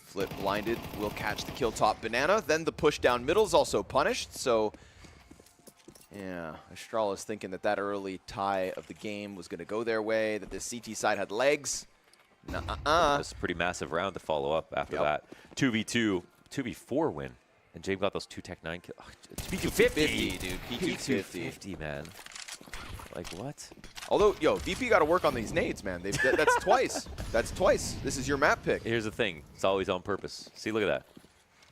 Flip blinded, will catch the kill top banana. Then the push down middle is also punished. So, yeah, Astralis thinking that early tie of the game was going to go their way, that this CT side had legs. That's a pretty massive round to follow up after that. 2v2, 2v4 win. And James got those 2 Tech 9 kills. P250, dude. P250, man. Like, what? Although, yo, VP got to work on these nades, man. That's twice. That's twice. This is your map pick. Here's the thing. It's always on purpose. See, look at that.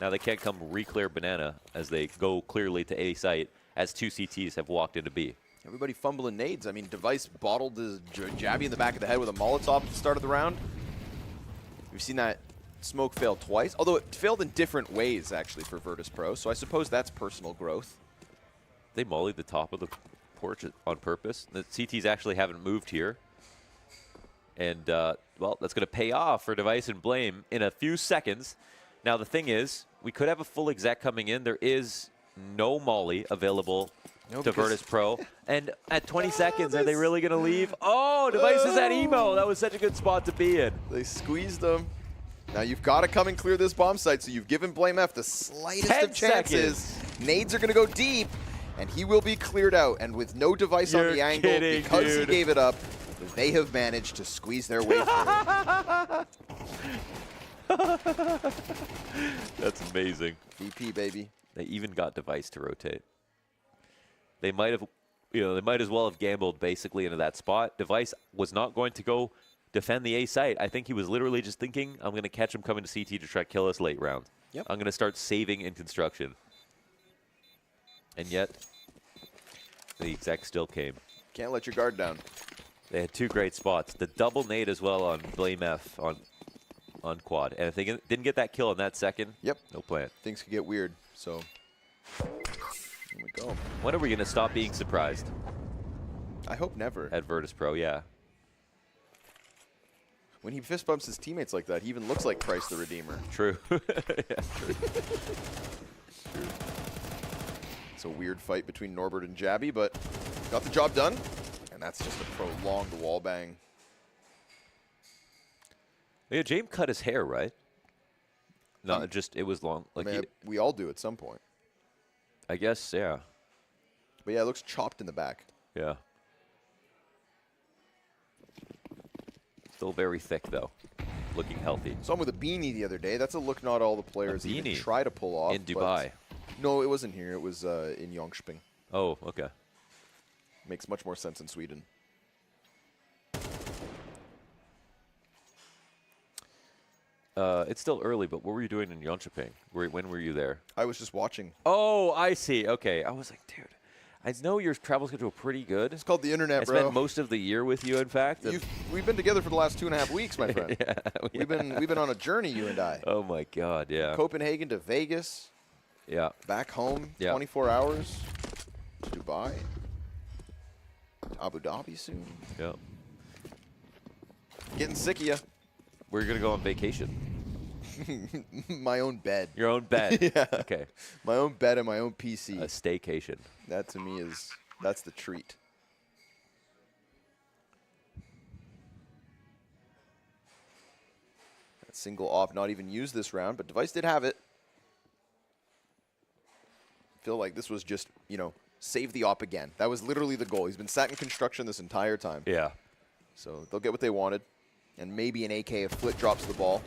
Now they can't come re-clear banana as they go clearly to A site as 2 CTs have walked into B. Everybody fumbling nades. I mean, Device bottled his Jabby in the back of the head with a Molotov at the start of the round. We've seen that smoke fail twice, although it failed in different ways, actually, for Virtus.Pro, so I suppose that's personal growth. They mollied the top of the porch on purpose. The CTs actually haven't moved here. And, well, that's going to pay off for Device and Blame in a few seconds. Now, the thing is, we could have a full exec coming in. There is no molly available to Virtus.Pro. And at 20 seconds, are they really going to leave? Oh, Device is at emo. That was such a good spot to be in. They squeezed them. Now you've got to come and clear this bomb site, so you've given Blame F the slightest of chances. Nades are going to go deep, and he will be cleared out. And with no Device on the angle, because he gave it up, they have managed to squeeze their way through. That's amazing. VP, baby. They even got Device to rotate. They might have, they might as well have gambled basically into that spot. Device was not going to go defend the A site. I think he was literally just thinking, I'm going to catch him coming to CT to try to kill us late round. Yep. I'm going to start saving in construction. And yet, the exec still came. Can't let your guard down. They had 2 great spots. The double nade as well on Blame F on quad. And if they didn't get that kill in that second, no plant. Things could get weird, so here we go. When are we going to stop being surprised? I hope never. At Virtus.Pro, yeah. When he fist bumps his teammates like that, he even looks like Christ the Redeemer. True. Yeah, true. True. It's a weird fight between Norbert and Jabby, but got the job done. And that's just a prolonged wall bang. Yeah, James cut his hair, right? No, it was long. Like I mean, we all do at some point. I guess, yeah. But yeah, it looks chopped in the back. Yeah. Still very thick, though. Looking healthy. Saw him with a beanie the other day. That's a look not all the players even try to pull off. In Dubai. No, it wasn't here. It was in Jönköping. Oh, okay. Makes much more sense in Sweden. it's still early, but what were you doing in Jönköping? When were you there? I was just watching. Oh, I see. Okay. I was like, dude, I know your travel schedule pretty good. It's called the internet, bro. I spent most of the year with you, in fact. We've been together for the last 2.5 weeks, my friend. Yeah, we've been on a journey, you and I. Oh my God, yeah. Copenhagen to Vegas. Yeah. Back home, Yeah. 24 hours. To Dubai. Abu Dhabi soon. Yeah. Getting sick of you. Where are you gonna go on vacation? My own bed. Your own bed. Yeah. Okay. My own bed and my own PC. A staycation. That to me that's the treat. That single off not even used this round, but Device did have it. Feel like this was just, save the op again. That was literally the goal. He's been sat in construction this entire time. Yeah. So they'll get what they wanted. And maybe an AK if Flit drops the ball.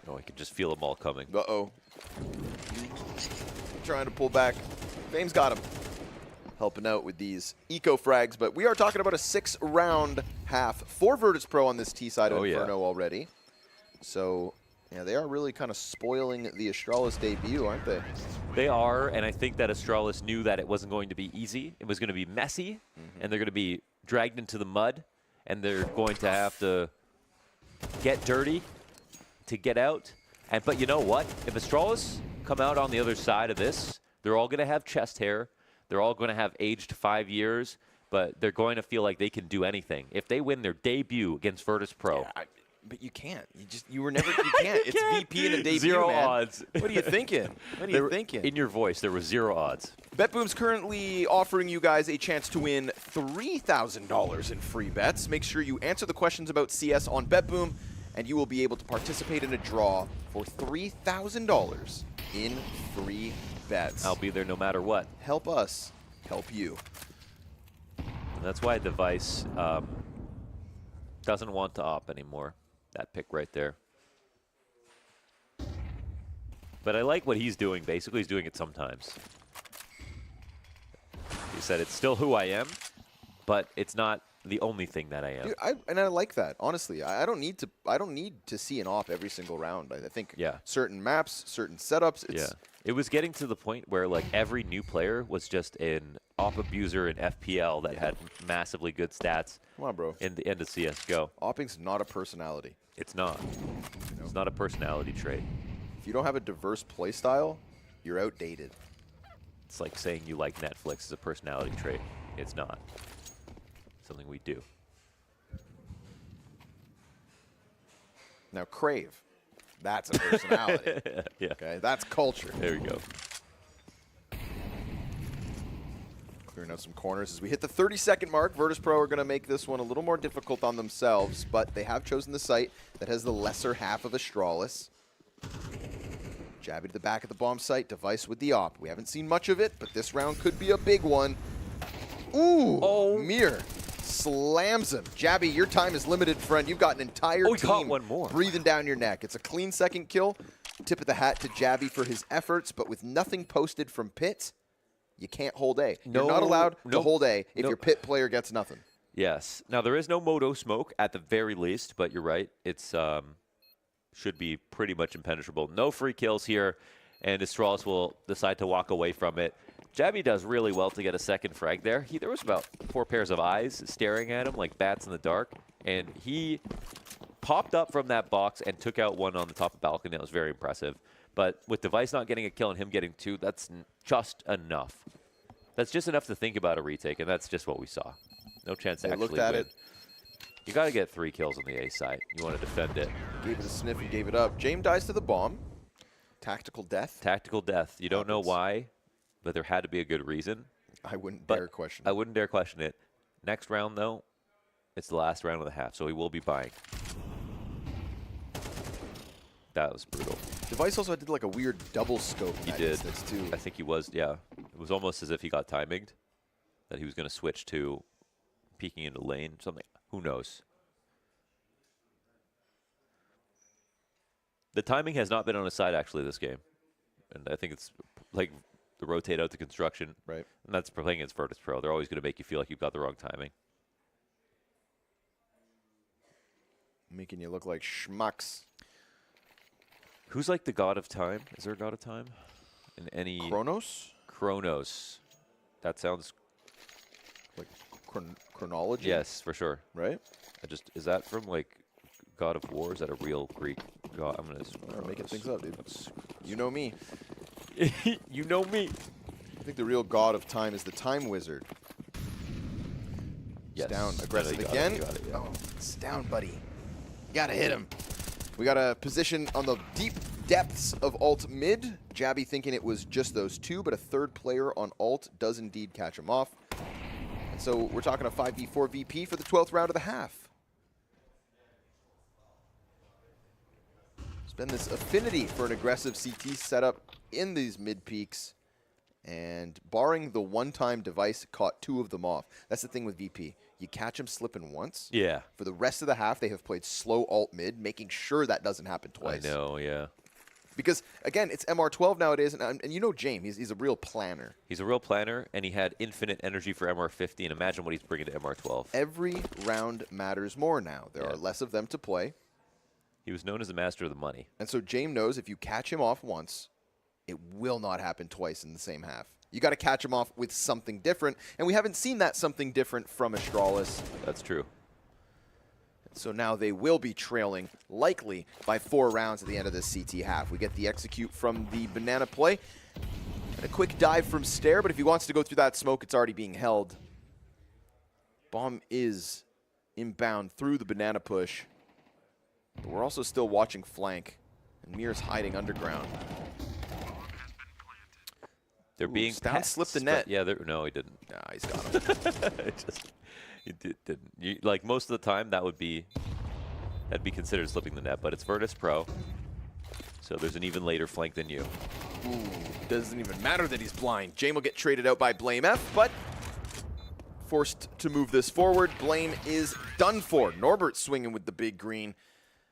Oh, I can just feel them all coming. Uh-oh. Trying to pull back. Fame's got him. Helping out with these eco frags. But we are talking about a 6-round half for Virtus.Pro on this T side of Inferno already. So, yeah, they are really kind of spoiling the Astralis debut, aren't they? They are, and I think that Astralis knew that it wasn't going to be easy. It was going to be messy, and they're going to be dragged into the mud, and they're going to have to get dirty to get out. But you know what? If Astralis come out on the other side of this, they're all going to have chest hair. They're all going to have aged 5 years, but they're going to feel like they can do anything. If they win their debut against Virtus.Pro. Yeah, but you can't. You were never. You can't. It's VP in a debut, Zero man. odds. What are you thinking? What are you thinking? In your voice, there was 0 odds. BetBoom's currently offering you guys a chance to win $3,000 in free bets. Make sure you answer the questions about CS on BetBoom, and you will be able to participate in a draw for $3,000 in free bets. I'll be there no matter what. Help us help you. That's why Device doesn't want to op anymore. That pick right there. But I like what he's doing. Basically, he's doing it sometimes. He said it's still who I am, but it's not the only thing that I am. Dude, I like that. Honestly, I don't need to see an op every single round. I think certain maps, certain setups. It was getting to the point where like every new player was just an op abuser in FPL that had massively good stats. Come on, bro. In the end of CS:GO. Opping's not a personality. It's not. It's not a personality trait. If you don't have a diverse play style, you're outdated. It's like saying you like Netflix as a personality trait. It's not. Something we do. Now, crave. That's a personality. Yeah. Okay, that's culture. There we go. Clearing out some corners as we hit the 30-second mark. Virtus.Pro are going to make this one a little more difficult on themselves, but they have chosen the site that has the lesser half of Astralis. Jabby to the back of the bomb site. Device with the op. We haven't seen much of it, but this round could be a big one. Ooh! Oh. Mir slams him. Jabby, your time is limited, friend. You've got an entire team caught one more. breathing down your neck. It's a clean second kill. Tip of the hat to Jabby for his efforts, but with nothing posted from Pit, you can't hold A. You're not allowed to hold A if your Pit player gets nothing. Yes. Now, there is no Moto smoke at the very least, but you're right. It's should be pretty much impenetrable. No free kills here, and Astralis will decide to walk away from it. Jabby does really well to get a second frag there. There was about 4 pairs of eyes staring at him like bats in the dark, and he popped up from that box and took out one on the top of the balcony. That was very impressive. But with Device not getting a kill and him getting 2, that's just enough. That's just enough to think about a retake, and that's just what we saw. No chance to actually looked at win. it. You got to get 3 kills on the A side. You want to defend it. Gave it a sniff and gave it up. James dies to the bomb. Tactical death. Tactical death. You don't know why, but there had to be a good reason. I wouldn't dare question it. I wouldn't dare question it. Next round, though, it's the last round of the half, so he will be buying. That was brutal. Device also did like a weird double scope. He did. Too. I think he was, yeah. It was almost as if he got timinged, that he was going to switch to peeking into lane, something. Who knows? The timing has not been on his side, actually, this game. And I think it's like the rotate out to construction. Right. And that's playing against Virtus.Pro. They're always going to make you feel like you've got the wrong timing. Making you look like schmucks. Who's like the god of time? Is there a god of time? In any Chronos? Chronos. That sounds like chronology. Yes, for sure. Right? Is that from like God of War? Is that a real Greek god? I'm gonna making things up, dude. You know me. You know me. I think the real god of time is the Time Wizard. Yes. It's down, aggressive No, again. yeah. Oh, it's down, buddy. You gotta hit him. We got a position on the deep depths of alt mid. Jabby thinking it was just those two, but a third player on alt does indeed catch him off. And so we're talking a 5v4 VP for the 12th round of the half. There's been this affinity for an aggressive CT setup in these mid peaks. And barring the one-time device, caught 2 of them off. That's the thing with VP. You catch them slipping once. Yeah. For the rest of the half, they have played slow alt mid, making sure that doesn't happen twice. I know, yeah. Because, again, it's MR12 nowadays, and you know James, he's a real planner. He's a real planner, and he had infinite energy for MR50, and imagine what he's bringing to MR12. Every round matters more now. There are less of them to play. He was known as the master of the money. And so James knows if you catch him off once, it will not happen twice in the same half. You got to catch him off with something different, and we haven't seen that something different from Astralis. That's true. So now they will be trailing, likely, by 4 rounds at the end of this CT half. We get the execute from the banana play. And a quick dive from Stair, but if he wants to go through that smoke, it's already being held. Bomb is inbound through the banana push. But we're also still watching flank, and Mir's hiding underground. They're being down slipped the net. Yeah, no, he didn't. Nah, he's got him. He didn't. Like most of the time, that'd be considered slipping the net, but it's Virtus.Pro, so there's an even later flank than you. Ooh, doesn't even matter that he's blind. Jame will get traded out by Blame F, but forced to move this forward. Blame is done for. Norbert swinging with the big green,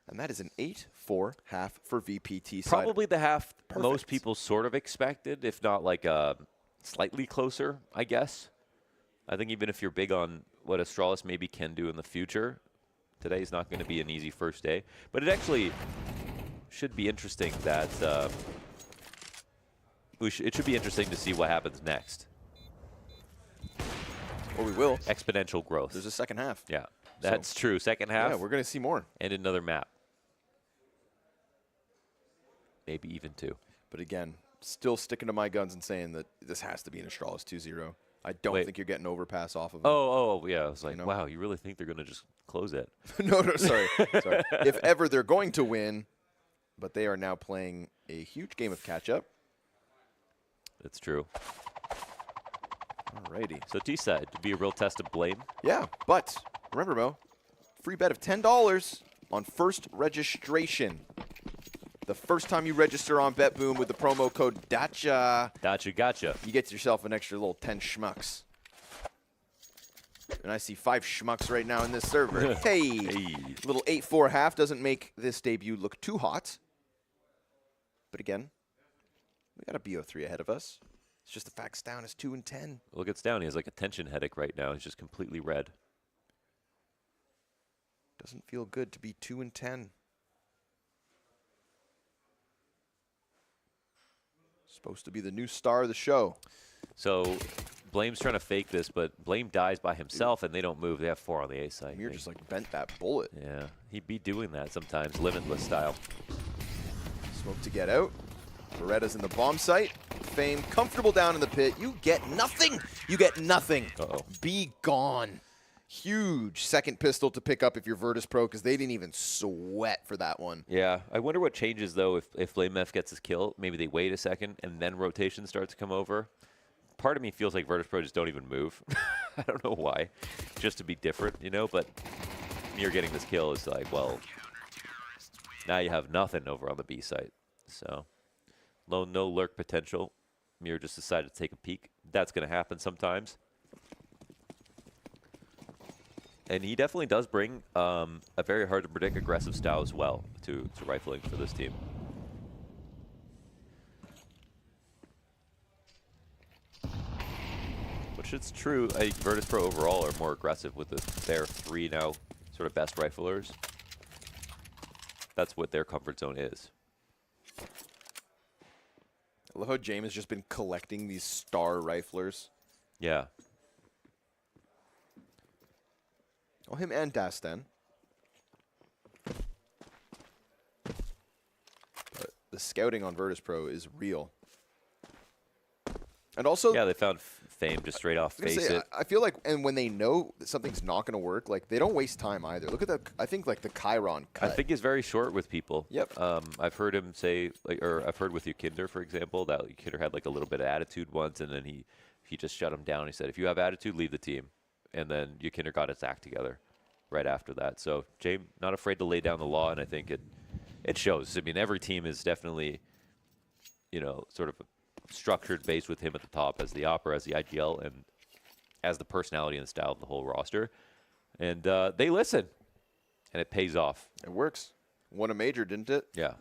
and that is an 8-4 half for VPT side. Probably the half most people sort of expected, if not like slightly closer, I guess. I think even if you're big on what Astralis maybe can do in the future, today's not going to be an easy first day. But it actually should be interesting that it should be interesting to see what happens next. Or we will. Exponential growth. There's a second half. Yeah, that's true. Second half. Yeah, we're going to see more. And another map. Maybe even 2. But again, still sticking to my guns and saying that this has to be an Astralis 2-0. I don't think you're getting overpass off of them. Oh, yeah. I was like, wow, you really think they're going to just close it? No, sorry. If ever they're going to win, but they are now playing a huge game of catch-up. That's true. Alrighty. So T-side, to be a real test of Blame. Yeah, but remember, Mo, free bet of $10 on first registration. The first time you register on BetBoom with the promo code Dacha. Dacha, gotcha. You get yourself an extra little 10 schmucks. And I see 5 schmucks right now in this server. Hey! Little 8-4 half doesn't make this debut look too hot. But again, we got a BO3 ahead of us. It's just the fact Stown is 2-10. Look, it's down. He has like a tension headache right now. He's just completely red. Doesn't feel good to be 2-10. Supposed to be the new star of the show. So Blame's trying to fake this, but Blame dies by himself, and they don't move. They have 4 on the A side. Mir just like bent that bullet. Yeah, he'd be doing that sometimes, limitless style. Smoke to get out. Beretta's in the bomb site. Fame comfortable down in the pit. You get nothing. You get nothing. Uh-oh. Be gone. Huge second pistol to pick up if you're Virtus.Pro, because they didn't even sweat for that one. Yeah, I wonder what changes, though, if Blame F gets his kill. Maybe they wait a second, and then rotation starts to come over. Part of me feels like Virtus.Pro just don't even move. I don't know why. Just to be different, you know? But Mir getting this kill is like, well, now you have nothing over on the B site. So, no lurk potential. Mir just decided to take a peek. That's going to happen sometimes. And he definitely does bring a very hard-to-predict aggressive style as well to rifling for this team. Which it's true, I think Virtus.Pro overall are more aggressive with their 3 now sort of best riflers. That's what their comfort zone is. I love how James has just been collecting these star riflers. Yeah. Oh, him and Dastan. But the scouting on Virtus.Pro is real. And also, Yeah, they found Fame just straight off Face it. I feel like, and when they know that something's not going to work, like they don't waste time either. Look at that. I think like the Chiron cut. I think he's very short with people. Yep. I've heard him say, like, or I've heard with Yukinder, for example, that Yukinder had like a little bit of attitude once, and then he just shut him down. He said, if you have attitude, leave the team. And then Yukinder got his act together right after that. So James, not afraid to lay down the law, and I think it shows. I mean, every team is definitely, you know, sort of structured based with him at the top as the Opera, as the IGL, and as the personality and the style of the whole roster. And they listen, and it pays off. It works. Won a major, didn't it? Yeah.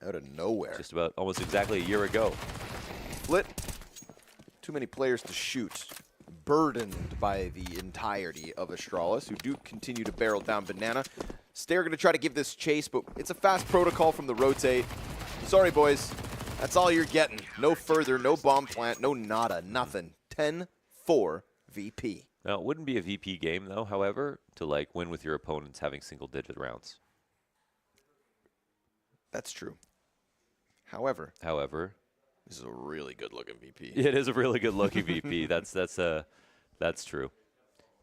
Out of nowhere. Just about almost exactly a year ago. Flit. Too many players to shoot. Burdened by the entirety of Astralis, who do continue to barrel down Banana. Stair going to try to give this chase, but it's a fast protocol from the rotate. Sorry, boys. That's all you're getting. No further, no bomb plant, no nada, nothing. 10-4 VP. Now, it wouldn't be a VP game, though, however, to like win with your opponents having single-digit rounds. That's true. However, this is a really good-looking VP. It is a really good-looking VP. That's true.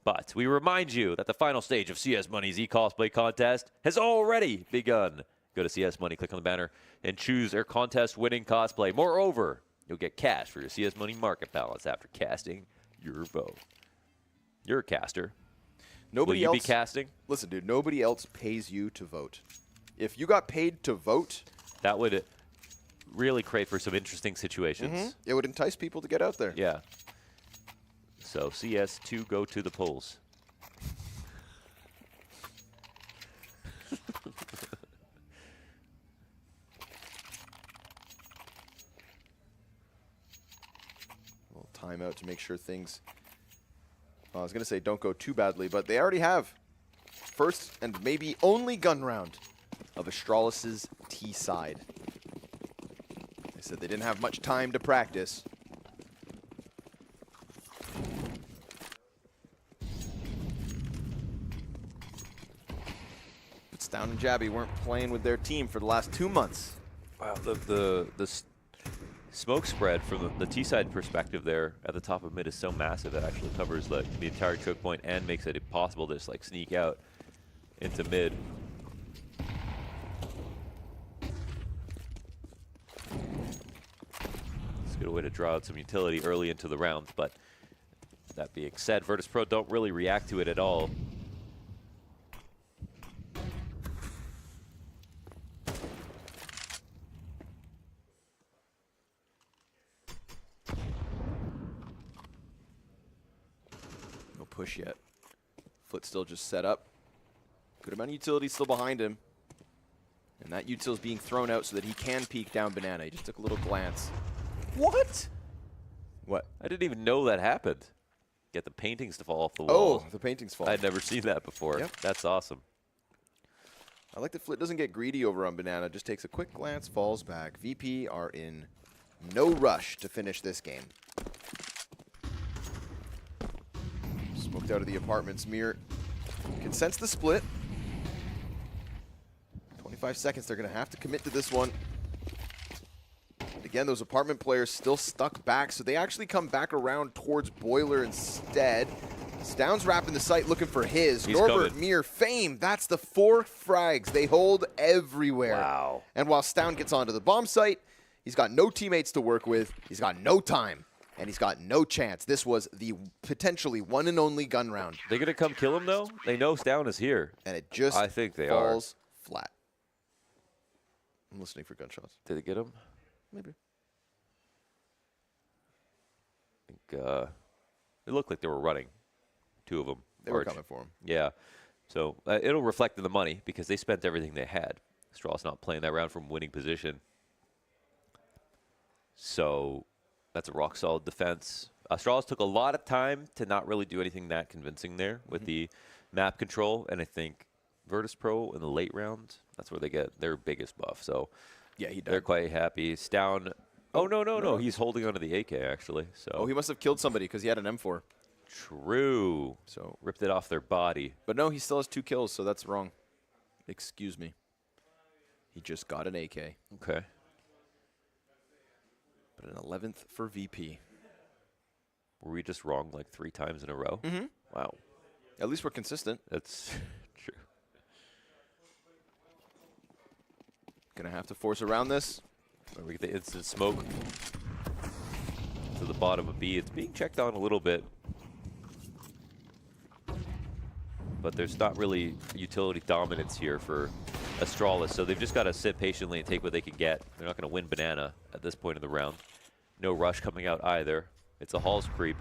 But we remind you that the final stage of CS Money's e-cosplay contest has already begun. Go to CS Money, click on the banner, and choose their contest-winning cosplay. Moreover, you'll get cash for your CS Money market balance after casting your vote. You're a caster. Nobody Will you else be casting? Listen, dude, nobody else pays you to vote. If you got paid to vote, that would really create for some interesting situations. It would entice people to get out there. Yeah. So CS2, go to the polls. Little timeout to make sure things, I was going to say don't go too badly, but they already have. First and maybe only gun round of Astralis's T side. They said they didn't have much time to practice. But Stown and Jabby weren't playing with their team for the last 2 months. Wow, the smoke spread from the T-side perspective there at the top of mid is so massive it actually covers the entire choke point and makes it impossible to just like sneak out into mid. It's a good way to draw out some utility early into the round, but that being said, Virtus.Pro don't really react to it at all. No push yet. Foot still just set up. Good amount of utility still behind him. And that util is being thrown out so that he can peek down Banana. He just took a little glance. What? What? I didn't even know that happened. Get the paintings to fall off the wall. Oh, the paintings fall. I'd never seen that before. Yep. That's awesome. I like that Flit doesn't get greedy over on Banana. Just takes a quick glance, falls back. VP are in no rush to finish this game. Smoked out of the apartments. Mir can sense the split. 25 seconds. They're going to have to commit to this one. And again, those apartment players still stuck back, so they actually come back around towards Boiler instead. Stown's wrapping the site looking for his. He's Norbert, coming. Mir, Fame. That's the 4 frags they hold everywhere. Wow. And while Stown gets onto the bomb site, he's got no teammates to work with. He's got no time. And he's got no chance. This was the potentially one and only gun round. They gonna come kill him though? They know Stown is here. And it just I think they falls flat. I'm listening for gunshots. Did they get him? Maybe. I think it looked like they were running. 2 of them. They were coming for him. Yeah. So it'll reflect in the money because they spent everything they had. Astralis not playing that round from winning position. So that's a rock-solid defense. Astralis took a lot of time to not really do anything that convincing there with the map control, and I think Virtus.Pro in the late round, that's where they get their biggest buff. So Yeah, he died. They're quite happy. He's down. Oh, no. He's holding onto the AK, actually. So. Oh, he must have killed somebody because he had an M4. True. So ripped it off their body. But no, he still has 2 kills, so that's wrong. Excuse me. He just got an AK. Okay. But an 11th for VP. Were we just wrong like 3 times in a row? Mm-hmm. Wow. At least we're consistent. That's true. Gonna have to force around this. We get the instant smoke to the bottom of B. It's being checked on a little bit. But there's not really utility dominance here for Astralis, so they've just got to sit patiently and take what they can get. They're not going to win banana at this point in the round. No rush coming out either. It's a Halls creep.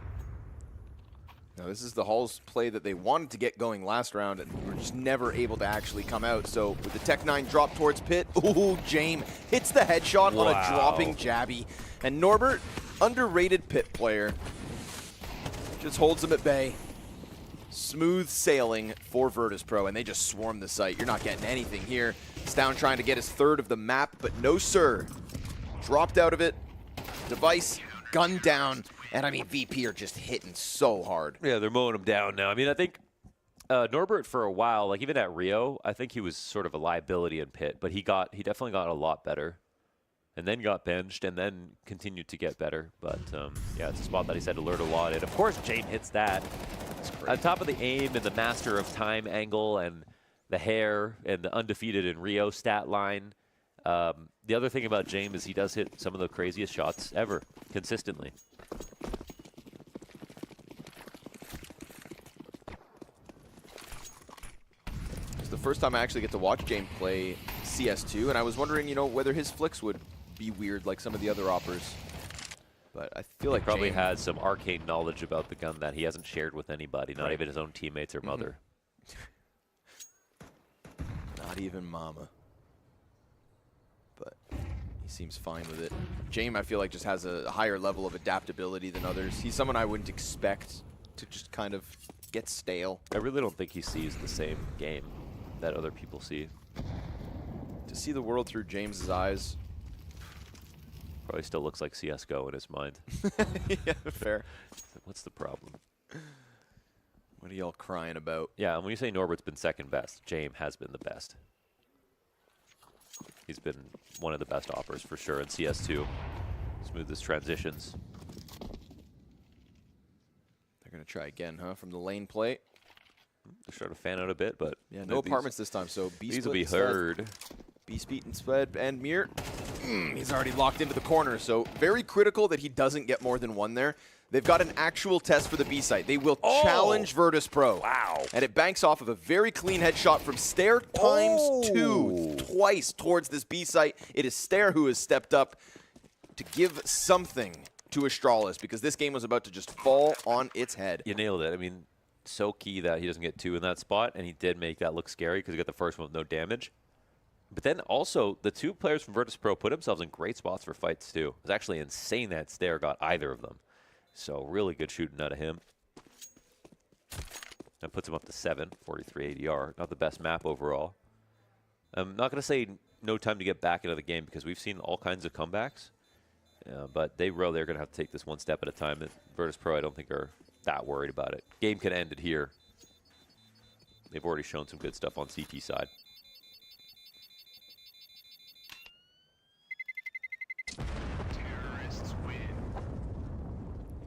Now this is the Halls play that they wanted to get going last round and were just never able to actually come out. So with the Tech 9 drop towards Pit, ooh, Jame hits the headshot on a dropping Jabby. And Norbert, underrated Pit player, just holds him at bay. Smooth sailing for Virtus.Pro, and they just swarm the site. You're not getting anything here. Stown trying to get his 3rd of the map, but no sir. Dropped out of it. Device gunned down. And I mean, VP are just hitting so hard. Yeah, they're mowing him down now. I mean, I think Norbert for a while, like even at Rio, I think he was sort of a liability in Pit, but he definitely got a lot better. And then got benched, and then continued to get better. But yeah, it's a spot that he's had to learn a lot in. Of course, Jane hits that. On top of the aim and the master of time angle and the hair and the undefeated in Rio stat line. The other thing about James is he does hit some of the craziest shots ever, consistently. It's the first time I actually get to watch James play CS2, and I was wondering, you know, whether his flicks would be weird like some of the other oppers. But I feel like probably James has some arcane knowledge about the gun that he hasn't shared with anybody, not even his own teammates or mother. Not even mama. But he seems fine with it. James, I feel like, just has a higher level of adaptability than others. He's someone I wouldn't expect to just kind of get stale. I really don't think he sees the same game that other people see. To see the world through James's eyes. Probably still looks like CSGO in his mind. Yeah, fair. What's the problem? What are y'all crying about? Yeah, and when you say Norbert's been second best, James has been the best. He's been one of the best offers for sure in CS2. Smoothest transitions. They're going to try again, huh? From the lane play. They're starting to fan out a bit, but... Yeah, no apartments this time, so B these will be heard. B-Speed and Sped and Mir. He's already locked into the corner, so very critical that he doesn't get more than one there. They've got an actual test for the B site. They will challenge Virtus.Pro. Wow. And it banks off of a very clean headshot from Stair ×2 twice towards this B site. It is Stair who has stepped up to give something to Astralis because this game was about to just fall on its head. You nailed it. I mean, so key that he doesn't get 2 in that spot, and he did make that look scary because he got the first one with no damage. But then also, the 2 players from Virtus.Pro put themselves in great spots for fights, too. It was actually insane that Stair got either of them. So, really good shooting out of him. That puts him up to 7, 43 ADR. Not the best map overall. I'm not going to say no time to get back into the game because we've seen all kinds of comebacks. But they're going to have to take this one step at a time. And Virtus.Pro, I don't think, are that worried about it. Game can end it here. They've already shown some good stuff on CT side.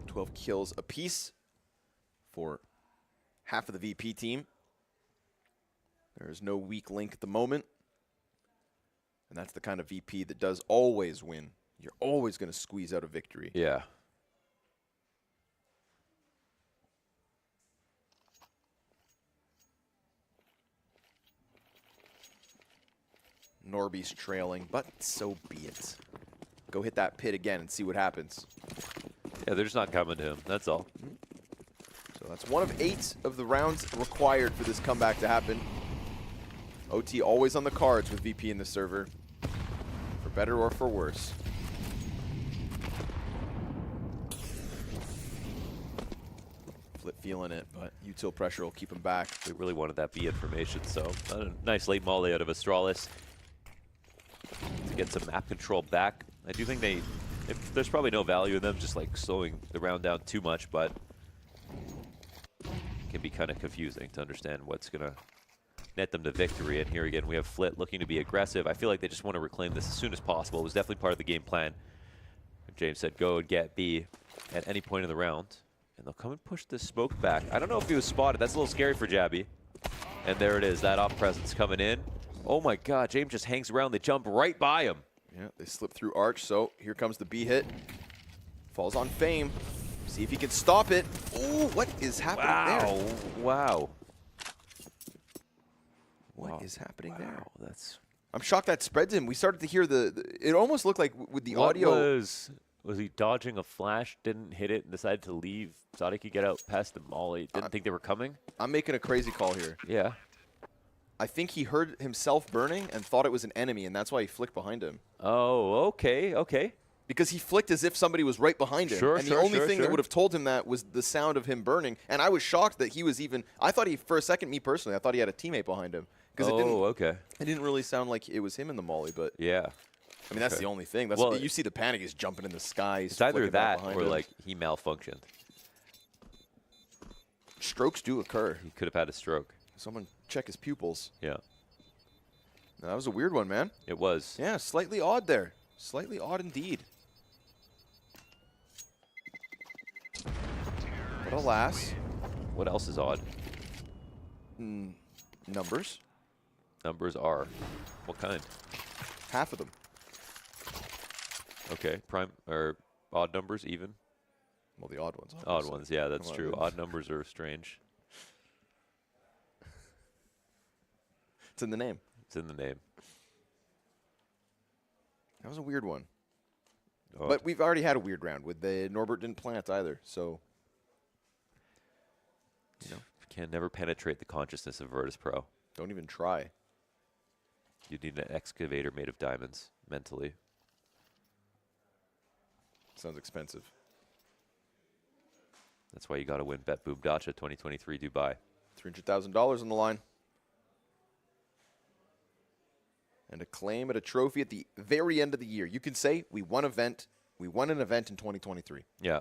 12 kills apiece for half of the VP team. There is no weak link at the moment. And that's the kind of VP that does always win. You're always going to squeeze out a victory. Yeah. Norby's trailing, but so be it. Go hit that pit again and see what happens. Yeah, they're just not coming to him. That's all. So that's 1 of 8 of the rounds required for this comeback to happen. OT always on the cards with VP in the server, for better or for worse. Flip feeling it, but util pressure will keep him back. We really wanted that B information, so a nice late volley out of Astralis. get some map control back. I do think there's probably no value in them just like slowing the round down too much, but it can be kind of confusing to understand what's going to net them to victory. And here again, we have Flit looking to be aggressive. I feel like they just want to reclaim this as soon as possible. It was definitely part of the game plan. James said go and get B at any point in the round. And they'll come and push this smoke back. I don't know if he was spotted. That's a little scary for Jabby. And there it is, that off presence coming in. Oh my God, James just hangs around. They jump right by him. Yeah, they slip through Arch, so here comes the B hit. Falls on Fame. See if he can stop it. Ooh, what is happening there? Wow. What is happening there? That's... I'm shocked that spreads him. We started to hear it almost looked like with the audio. Was he dodging a flash, didn't hit it, and decided to leave? Thought he could get out past the molly. Didn't think they were coming? I'm making a crazy call here. Yeah. I think he heard himself burning and thought it was an enemy, and that's why he flicked behind him. Oh, okay, okay. Because he flicked as if somebody was right behind him. And the only thing that would have told him that was the sound of him burning. And I was shocked that he was even... I thought for a second, me personally, I thought he had a teammate behind him. Okay. It didn't really sound like it was him in the molly, but... Yeah. I mean, that's the only thing. That's you see the panic is jumping in the sky. It's either that or, like, he malfunctioned. Strokes do occur. He could have had a stroke. Someone check his pupils. Yeah. No, that was a weird one, man. It was. Yeah, slightly odd there. Slightly odd indeed. But alas. What else is odd? Numbers. Numbers are. What kind? Half of them. Okay, prime or odd numbers, even? Well, the odd ones. Odd ones, yeah, that's true. Odd numbers are strange. It's in the name. It's in the name. That was a weird one. Oh. But we've already had a weird round with the Norbert didn't plant either, so you know, can never penetrate the consciousness of Virtus.Pro. Don't even try. You need an excavator made of diamonds mentally. Sounds expensive. That's why you got to win BetBoom Dacha 2023 Dubai. $300,000 on the line. And a claim at a trophy at the very end of the year. You can say we won an event in 2023. Yeah.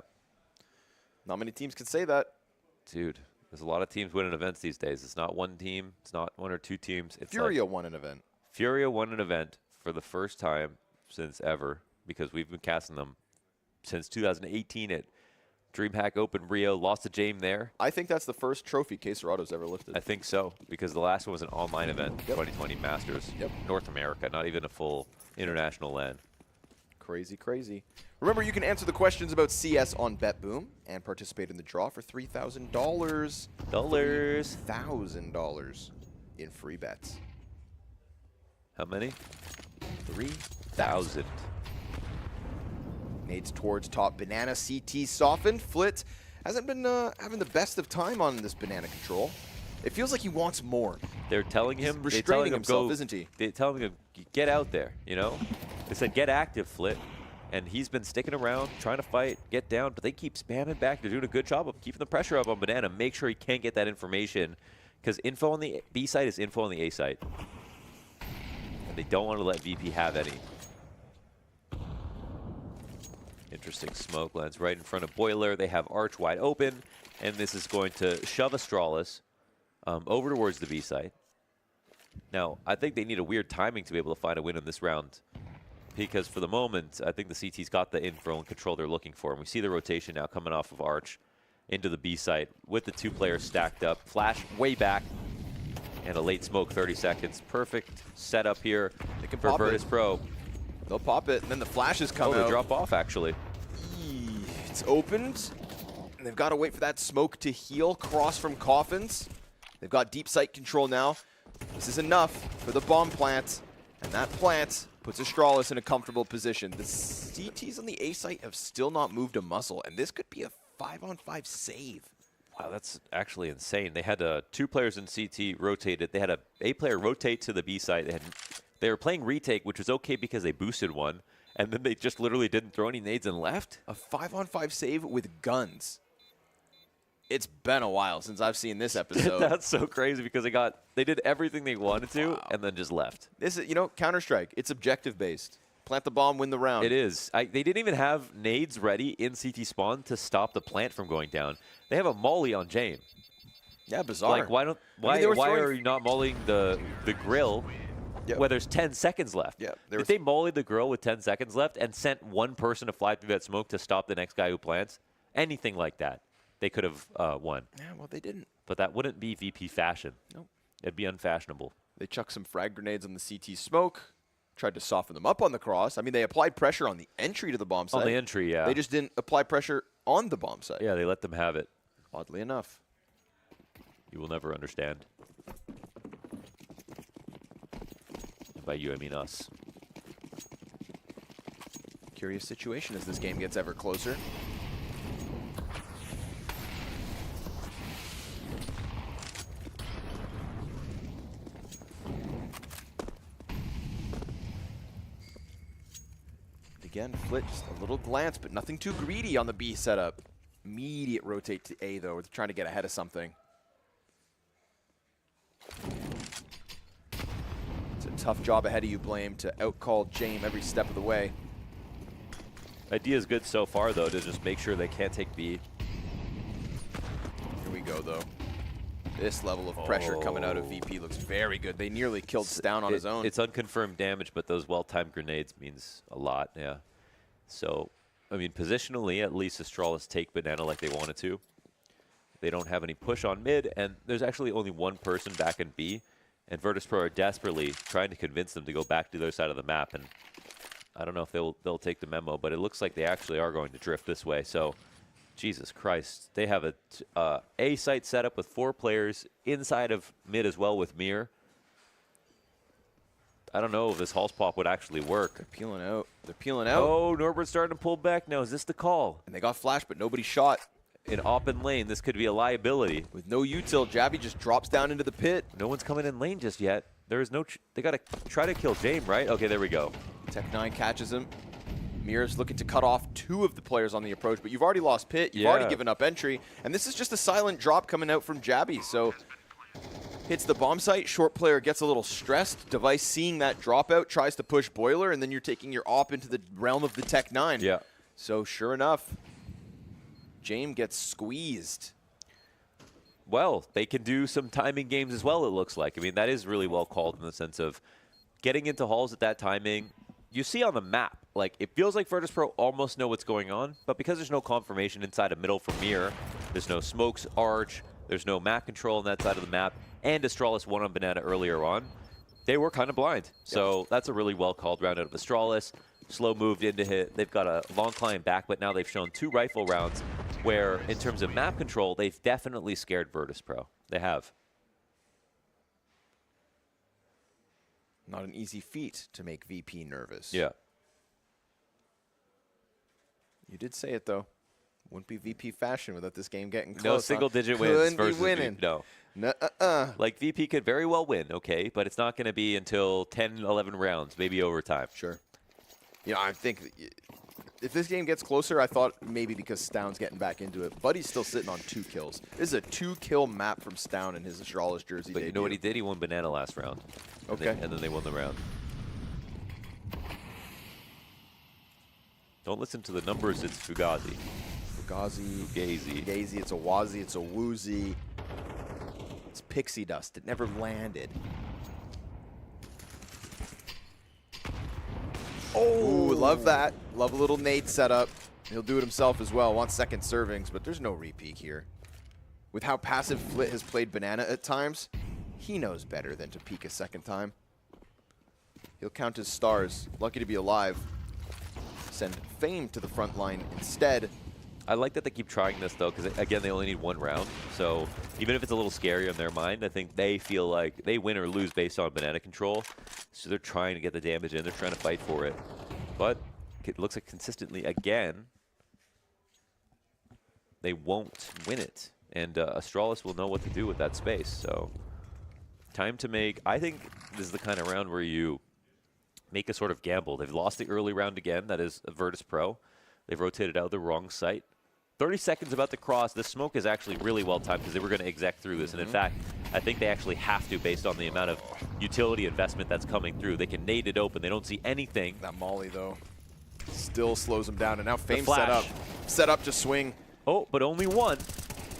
Not many teams can say that. Dude, there's a lot of teams winning events these days. It's not one team. It's not one or two teams. It's Furia won an event. Furia won an event for the first time since ever, because we've been casting them since 2018 at DreamHack Open Rio. Lost to James there. I think that's the first trophy Queserado's ever lifted. I think so, because the last one was an online event, 2020 Masters, North America, not even a full international LAN. Crazy, crazy. Remember, you can answer the questions about CS on BetBoom and participate in the draw for $3,000. $3,000 in free bets. How many? 3,000. Nades towards top. Banana CT softened. Flit hasn't been having the best of time on this banana control. It feels like he wants more. They're telling him, he's restraining himself, isn't he? They're telling him, get out there, you know? They said, get active, Flit. And he's been sticking around, trying to fight, get down, but they keep spamming back. They're doing a good job of keeping the pressure up on Banana. Make sure he can't get that information, because info on the B site is info on the A site. And they don't want to let VP have any. Interesting smoke lands right in front of Boiler. They have Arch wide open, and this is going to shove Astralis over towards the B site. Now, I think they need a weird timing to be able to find a win in this round, because for the moment, I think the CT's got the info and control they're looking for. And we see the rotation now coming off of Arch into the B site with the two players stacked up. Flash way back, and a late smoke, 30 seconds. Perfect setup here for Virtus.Pro. They'll pop it, and then the flashes come out. They drop off, actually. It's opened, and they've got to wait for that smoke to heal. Cross from Coffins. They've got deep site control now. This is enough for the bomb plant, and that plant puts Astralis in a comfortable position. The CTs on the A site have still not moved a muscle, and this could be a 5-on-5 save. Wow, that's actually insane. They had two players in CT rotated. They had a A player rotate to the B site. They were playing retake, which was okay because they boosted one, and then they just literally didn't throw any nades and left. A 5-on-5 save with guns. It's been a while since I've seen this episode. That's so crazy, because they did everything they wanted to and then just left. This is, you know, Counter-Strike. It's objective based. Plant the bomb, win the round. It is. They didn't even have nades ready in CT spawn to stop the plant from going down. They have a molly on James. Yeah, bizarre. Like, why are you not mollying the grill where there's 10 seconds left? Yeah, if they mollied the grill with 10 seconds left and sent one person to fly through that smoke to stop the next guy who plants, anything like that, they could have won. Yeah, well, they didn't. But that wouldn't be VP fashion. Nope. It'd be unfashionable. They chucked some frag grenades on the CT smoke, tried to soften them up on the cross. I mean, they applied pressure on the entry to the bomb site. On the entry, yeah. They just didn't apply pressure on the bomb site. Yeah, they let them have it. Oddly enough. You will never understand. By you, I mean us. Curious situation as this game gets ever closer. Again, Flit, just a little glance, but nothing too greedy on the B setup. Immediate rotate to A, though. We're trying to get ahead of something. It's a tough job ahead of you, Blame, to outcall James every step of the way. Idea is good so far, though, to just make sure they can't take B. Here we go, though. This level of pressure coming out of VP looks very good. They nearly killed Stown on his own. It's unconfirmed damage, but those well-timed grenades means a lot, yeah. So, I mean, positionally, at least Astralis take Banana like they wanted to. They don't have any push on mid, and there's actually only one person back in B, and Virtus.Pro are desperately trying to convince them to go back to their side of the map, and I don't know if they'll take the memo, but it looks like they actually are going to drift this way, so Jesus Christ. They have a A site set up with 4 players inside of mid as well with Mir. I don't know if this Hulse pop would actually work. They're peeling out. They're peeling out. Oh, Norbert's starting to pull back now. Is this the call? And they got flash, but nobody shot. In op and lane, this could be a liability. With no util, Jabby just drops down into the pit. No one's coming in lane just yet. There is no... they got to try to kill James, right? Okay, there we go. Tech9 catches him. Mir's looking to cut off 2 of the players on the approach, but you've already lost pit. You've already given up entry. And this is just a silent drop coming out from Jabby. So hits the bomb site. Short player gets a little stressed. Device seeing that dropout tries to push Boiler, and then you're taking your op into the realm of the Tech9. Yeah. So sure enough, James gets squeezed. Well, they can do some timing games as well, it looks like. I mean, that is really well called in the sense of getting into halls at that timing. You see on the map, like, it feels like Virtus.Pro almost know what's going on, but because there's no confirmation inside of middle from Mir, there's no smokes, arch, there's no map control on that side of the map, and Astralis won on Banana earlier on, they were kind of blind. So that's a really well-called round out of Astralis. Slow moved into hit. They've got a long climb back, but now they've shown 2 rifle rounds where, in terms of map control, they've definitely scared Virtus.Pro. They have. Not an easy feat to make VP nervous. Yeah. You did say it, though. Wouldn't be VP fashion without this game getting close. No single-digit wins Couldn't versus be winning. VP. No. Nuh-uh. Like, VP could very well win, okay, but it's not going to be until 10, 11 rounds, maybe overtime. Sure. You know, I think if this game gets closer, I thought maybe because Stown's getting back into it. Buddy's still sitting on 2 kills. This is a 2-kill map from Stown in his Astralis jersey But you know what he did? He won Banana last round. Okay. And then they won the round. Don't listen to the numbers, it's Fugazi. Fugazi, it's a Wazi, it's a Woozy. It's pixie dust. It never landed. Oh, love that. Love a little nade setup. He'll do it himself as well. Wants second servings, but there's no repeat here. With how passive Flit has played Banana at times, he knows better than to peek a second time. He'll count his stars. Lucky to be alive. Send Fame to the front line instead. I like that they keep trying this, though, because, again, they only need 1 round. So even if it's a little scary in their mind, I think they feel like they win or lose based on Banana control. So they're trying to get the damage in. They're trying to fight for it. But it looks like consistently, again, they won't win it. And Astralis will know what to do with that space. So time to make... I think this is the kind of round where you make a sort of gamble. They've lost the early round again. That is Virtus.Pro. They've rotated out the wrong site. 30 seconds about to cross. The smoke is actually really well timed because they were going to exec through this. And in fact, I think they actually have to based on the amount of utility investment that's coming through. They can nade it open. They don't see anything. That molly, though, still slows them down. And now Fame flash. set up to swing. Oh, but only one.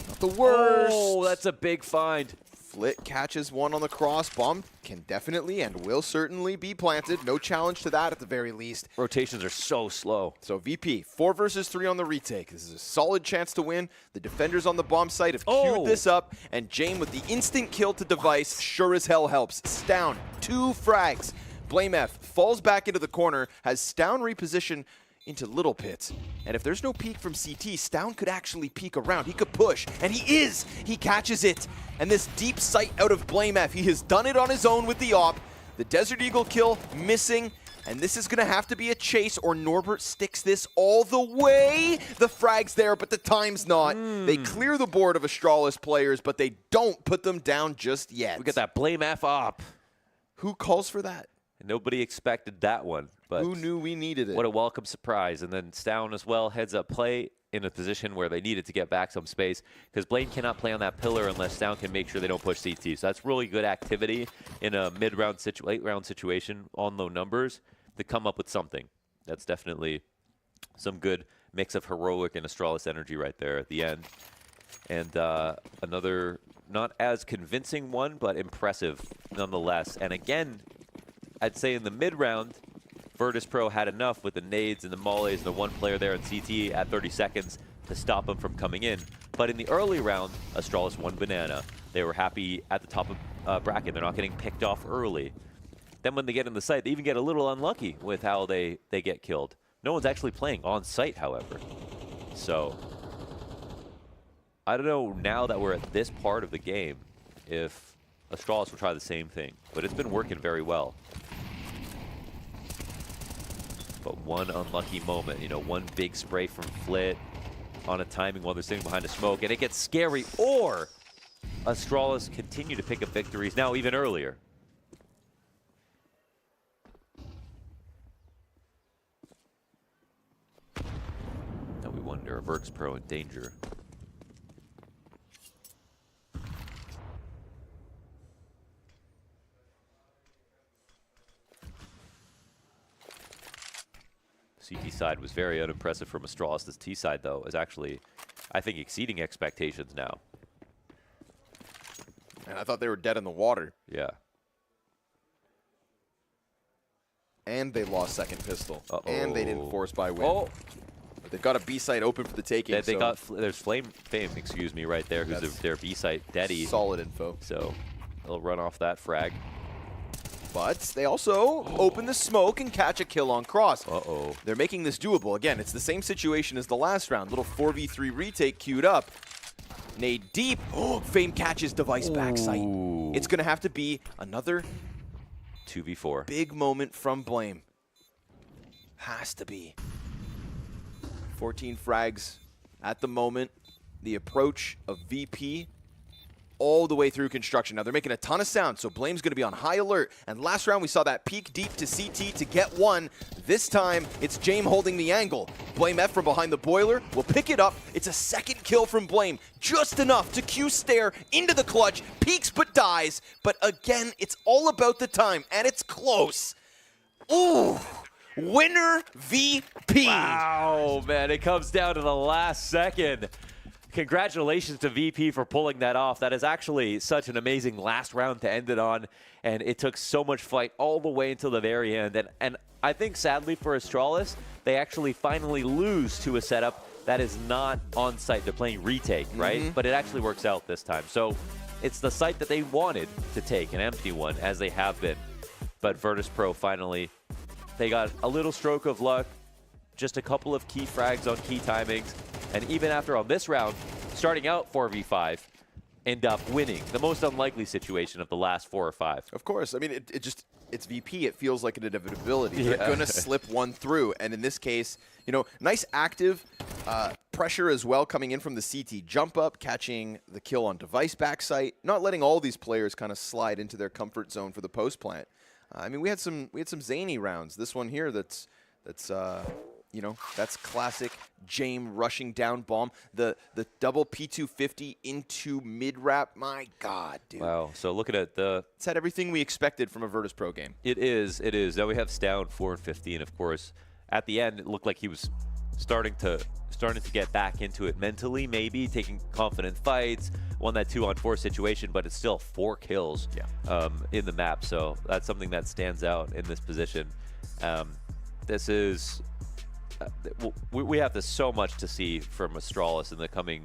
Not the worst. Oh, that's a big find. Flit catches one on the cross. Bomb can definitely and will certainly be planted. No challenge to that at the very least. Rotations are so slow. So VP, 4 versus 3 on the retake. This is a solid chance to win. The defenders on the bomb site have queued this up, and Jame with the instant kill to Device sure as hell helps. Stown, 2 frags. Blame F falls back into the corner, has Stown reposition into Little Pit. And if there's no peek from CT, Stown could actually peek around. He could push, and he is! He catches it! And this deep sight out of Blame F, he has done it on his own with the op. The Desert Eagle kill missing, and this is gonna have to be a chase, or Norbert sticks this all the way. The frag's there, but the time's not. They clear the board of Astralis players, but they don't put them down just yet. We got that Blame F op. Who calls for that? Nobody expected that one. But who knew we needed it? What a welcome surprise. And then Stown as well, heads up play in a position where they needed to get back some space because Blaine cannot play on that pillar unless Stown can make sure they don't push CT. So that's really good activity in a mid-round, late-round situation on low numbers to come up with something. That's definitely some good mix of heroic and Astralis energy right there at the end. And another not as convincing one, but impressive nonetheless. And again, I'd say in the mid-round, Virtus.Pro had enough with the nades and the mollies and the one player there in CT at 30 seconds to stop them from coming in. But in the early round, Astralis won banana. They were happy at the top of bracket. They're not getting picked off early. Then when they get in the site, they even get a little unlucky with how they get killed. No one's actually playing on site, however. So I don't know now that we're at this part of the game if Astralis will try the same thing. But it's been working very well. But one unlucky moment, you know, one big spray from Flit on a timing while they're sitting behind a smoke, and it gets scary, or Astralis continue to pick up victories now even earlier. Now we wonder, Virtus.Pro in danger. CT side was very unimpressive from Astralis. This T side, though, is actually, I think, exceeding expectations now. And I thought they were dead in the water. Yeah. And they lost second pistol. And they didn't force by win. But they've got a B site open for the taking. They got there's Fame, excuse me, right there, who's their B site, Deddy. Solid info. So they'll run off that frag. But they also open the smoke and catch a kill on cross. They're making this doable. Again, it's the same situation as the last round. Little 4v3 retake queued up. Nade deep. Fame catches Device backside. It's going to have to be another 2v4. Big moment from Blame. Has to be. 14 frags at the moment. The approach of VP all the way through construction. Now they're making a ton of sound, so Blame's going to be on high alert. And last round we saw that peek deep to CT to get one. This time it's Jame holding the angle. Blame F from behind the boiler will pick it up. It's a second kill from Blame. Just enough to Q stare into the clutch. Peeks but dies. But again, it's all about the time, and it's close. Ooh! Winner VP. Wow, man, it comes down to the last second. Congratulations to VP for pulling that off. That is actually such an amazing last round to end it on, and it took so much fight all the way until the very end. And I think, sadly for Astralis, they actually finally lose to a setup that is not on site. They're playing retake, right? But it actually works out this time. So it's the site that they wanted to take, an empty one, as they have been. But Virtus.Pro finally, they got a little stroke of luck, just a couple of key frags on key timings. And even after on this round, starting out 4v5, end up winning. The most unlikely situation of the last 4 or 5. Of course. I mean, it's VP. It feels like an inevitability. They're going to slip one through. And in this case, you know, nice active pressure as well coming in from the CT jump up, catching the kill on Device backside, not letting all these players kind of slide into their comfort zone for the post plant. I mean, we had some zany rounds. This one here that's you know, that's classic Jame rushing down bomb. The double P250 into mid-wrap. My God, dude. Wow. So looking at the... It's had everything we expected from a Virtus.Pro game. It is. Now we have Stown 4 and 15, of course. At the end, it looked like he was starting to get back into it mentally, maybe taking confident fights, won that 2-on-4 situation, but it's still 4 kills in the map. So that's something that stands out in this position. This is we have so much to see from Astralis in the coming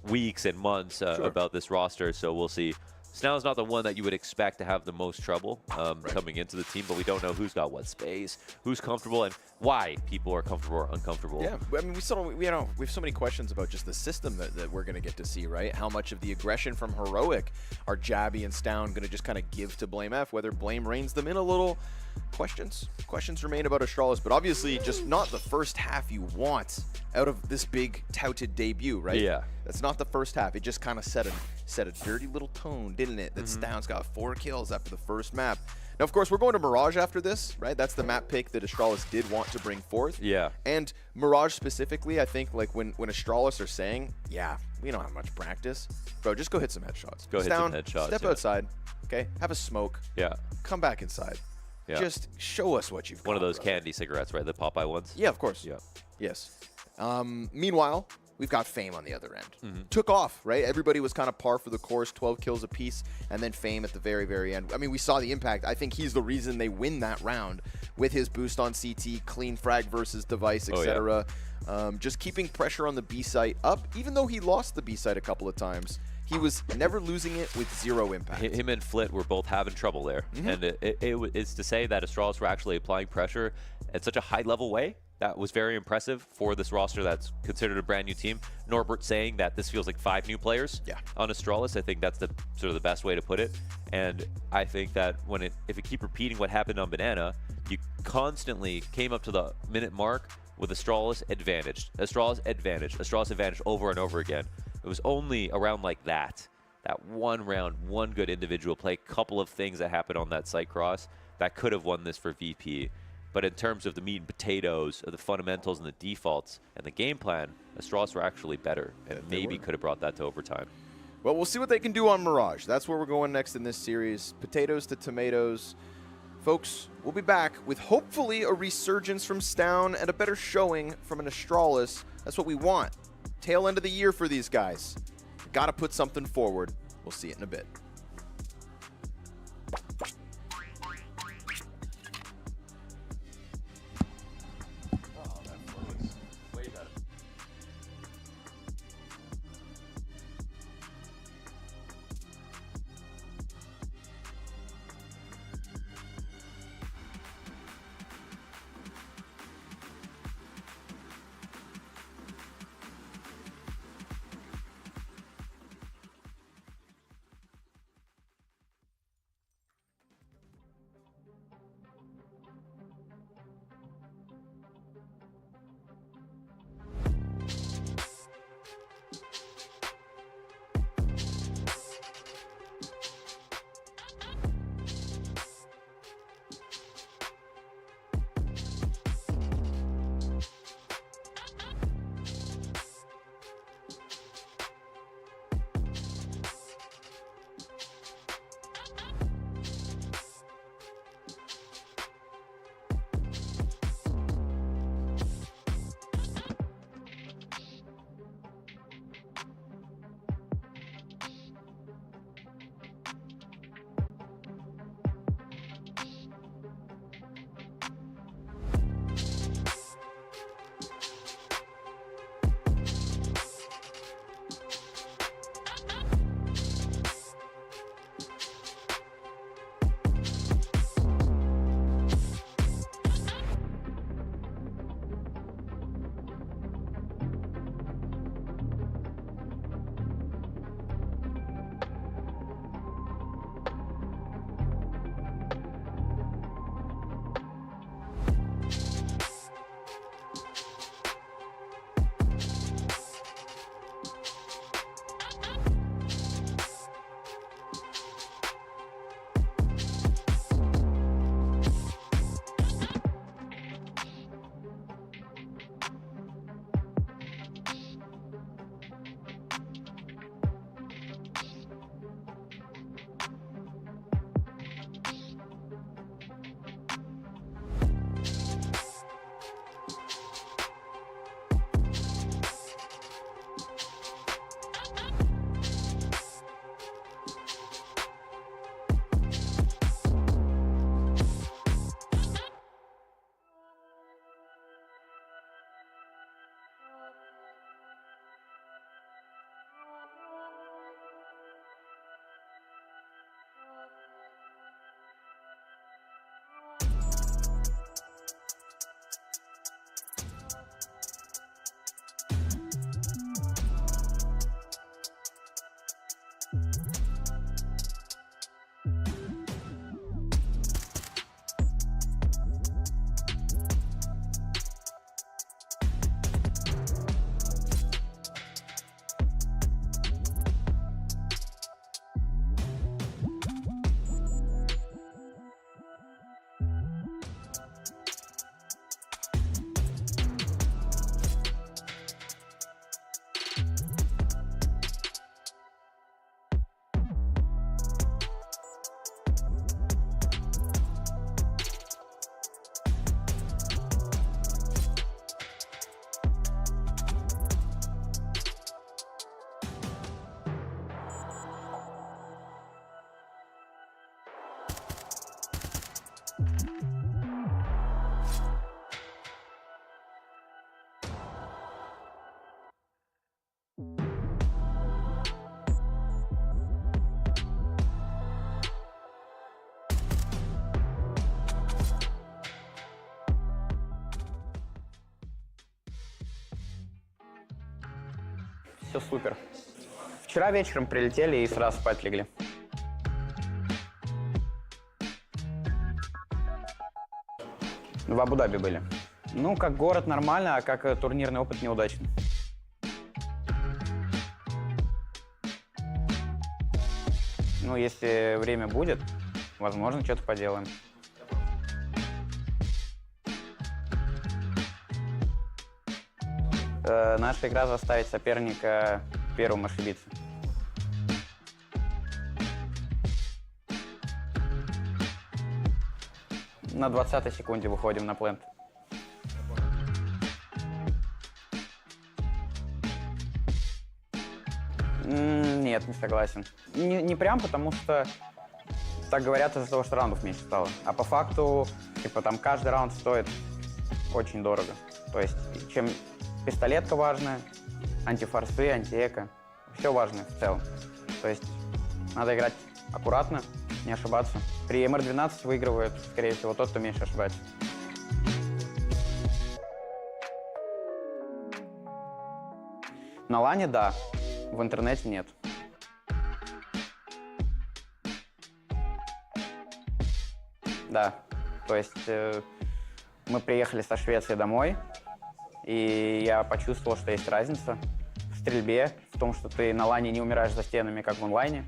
weeks and months about this roster. So we'll see. Snow's not the one that you would expect to have the most trouble coming into the team, but we don't know who's got what space, who's comfortable, and why people are comfortable or uncomfortable. Yeah, I mean, we have so many questions about just the system that we're going to get to see, right? How much of the aggression from Heroic are Jabby and Stown going to just kind of give to Blame F, whether Blame reins them in a little? Questions remain about Astralis, but obviously just not the first half you want out of this big touted debut, right? Yeah. That's not the first half. It just kind of set a dirty little tone, didn't it? That Stown's got 4 kills after the first map. Now, of course, we're going to Mirage after this, right? That's the map pick that Astralis did want to bring forth. Yeah. And Mirage specifically, I think, like when Astralis are saying, yeah, we don't have much practice, bro, just go hit some headshots. Go Stown, hit some headshots. Step outside, okay? Have a smoke. Yeah. Come back inside. Yeah. Just show us what you've got. One of those brother. candy cigarettes, right? The Popeye ones? Yeah, of course. Yeah. Yes. Meanwhile, we've got Fame on the other end. Took off, right? Everybody was kind of par for the course, 12 kills apiece, and then Fame at the very, very end. I mean, we saw the impact. I think he's the reason they win that round with his boost on CT, clean frag versus device, etc. Just keeping pressure on the B site up, even though he lost the B site a couple of times. He was never losing it with 0 impact. Him and Flit were both having trouble there. And it's to say that Astralis were actually applying pressure at such a high-level way. That was very impressive for this roster that's considered a brand new team. Norbert saying that this feels like 5 new players on Astralis. I think that's the sort of the best way to put it. And I think that if it keep repeating what happened on Banana, you constantly came up to the minute mark with Astralis advantage. Astralis advantage over and over again. It was only around like that one round, one good individual play, couple of things that happened on that site cross that could have won this for VP. But in terms of the meat and potatoes, of the fundamentals and the defaults and the game plan, Astralis were actually better and maybe could have brought that to overtime. Well, we'll see what they can do on Mirage. That's where we're going next in this series. Potatoes to tomatoes. Folks, we'll be back with hopefully a resurgence from Stown and a better showing from an Astralis. That's what we want. Tail end of the year for these guys. Got to put something forward. We'll see it in a bit. все супер. Вчера вечером прилетели и сразу спать легли. В Абу-Даби были. Ну, как город нормально, а как турнирный опыт неудачный. Ну, если время будет, возможно, что-то поделаем. Наша игра заставит соперника первым ошибиться. На 20-й секунде выходим на плент. Нет, не согласен. Не прям, потому что так говорят из-за того, что раундов меньше стало. А по факту, типа, там каждый раунд стоит очень дорого. То есть, чем пистолетка важная, антифорсы, антиэко, все важное в целом. То есть, надо играть аккуратно, не ошибаться. При МР-12 выигрывает, скорее всего, тот, кто меньше ошибается. На лане – да, в интернете – нет. Да, то есть мы приехали со Швеции домой, и я почувствовал, что есть разница в стрельбе, в том, что ты на лане не умираешь за стенами, как в онлайне.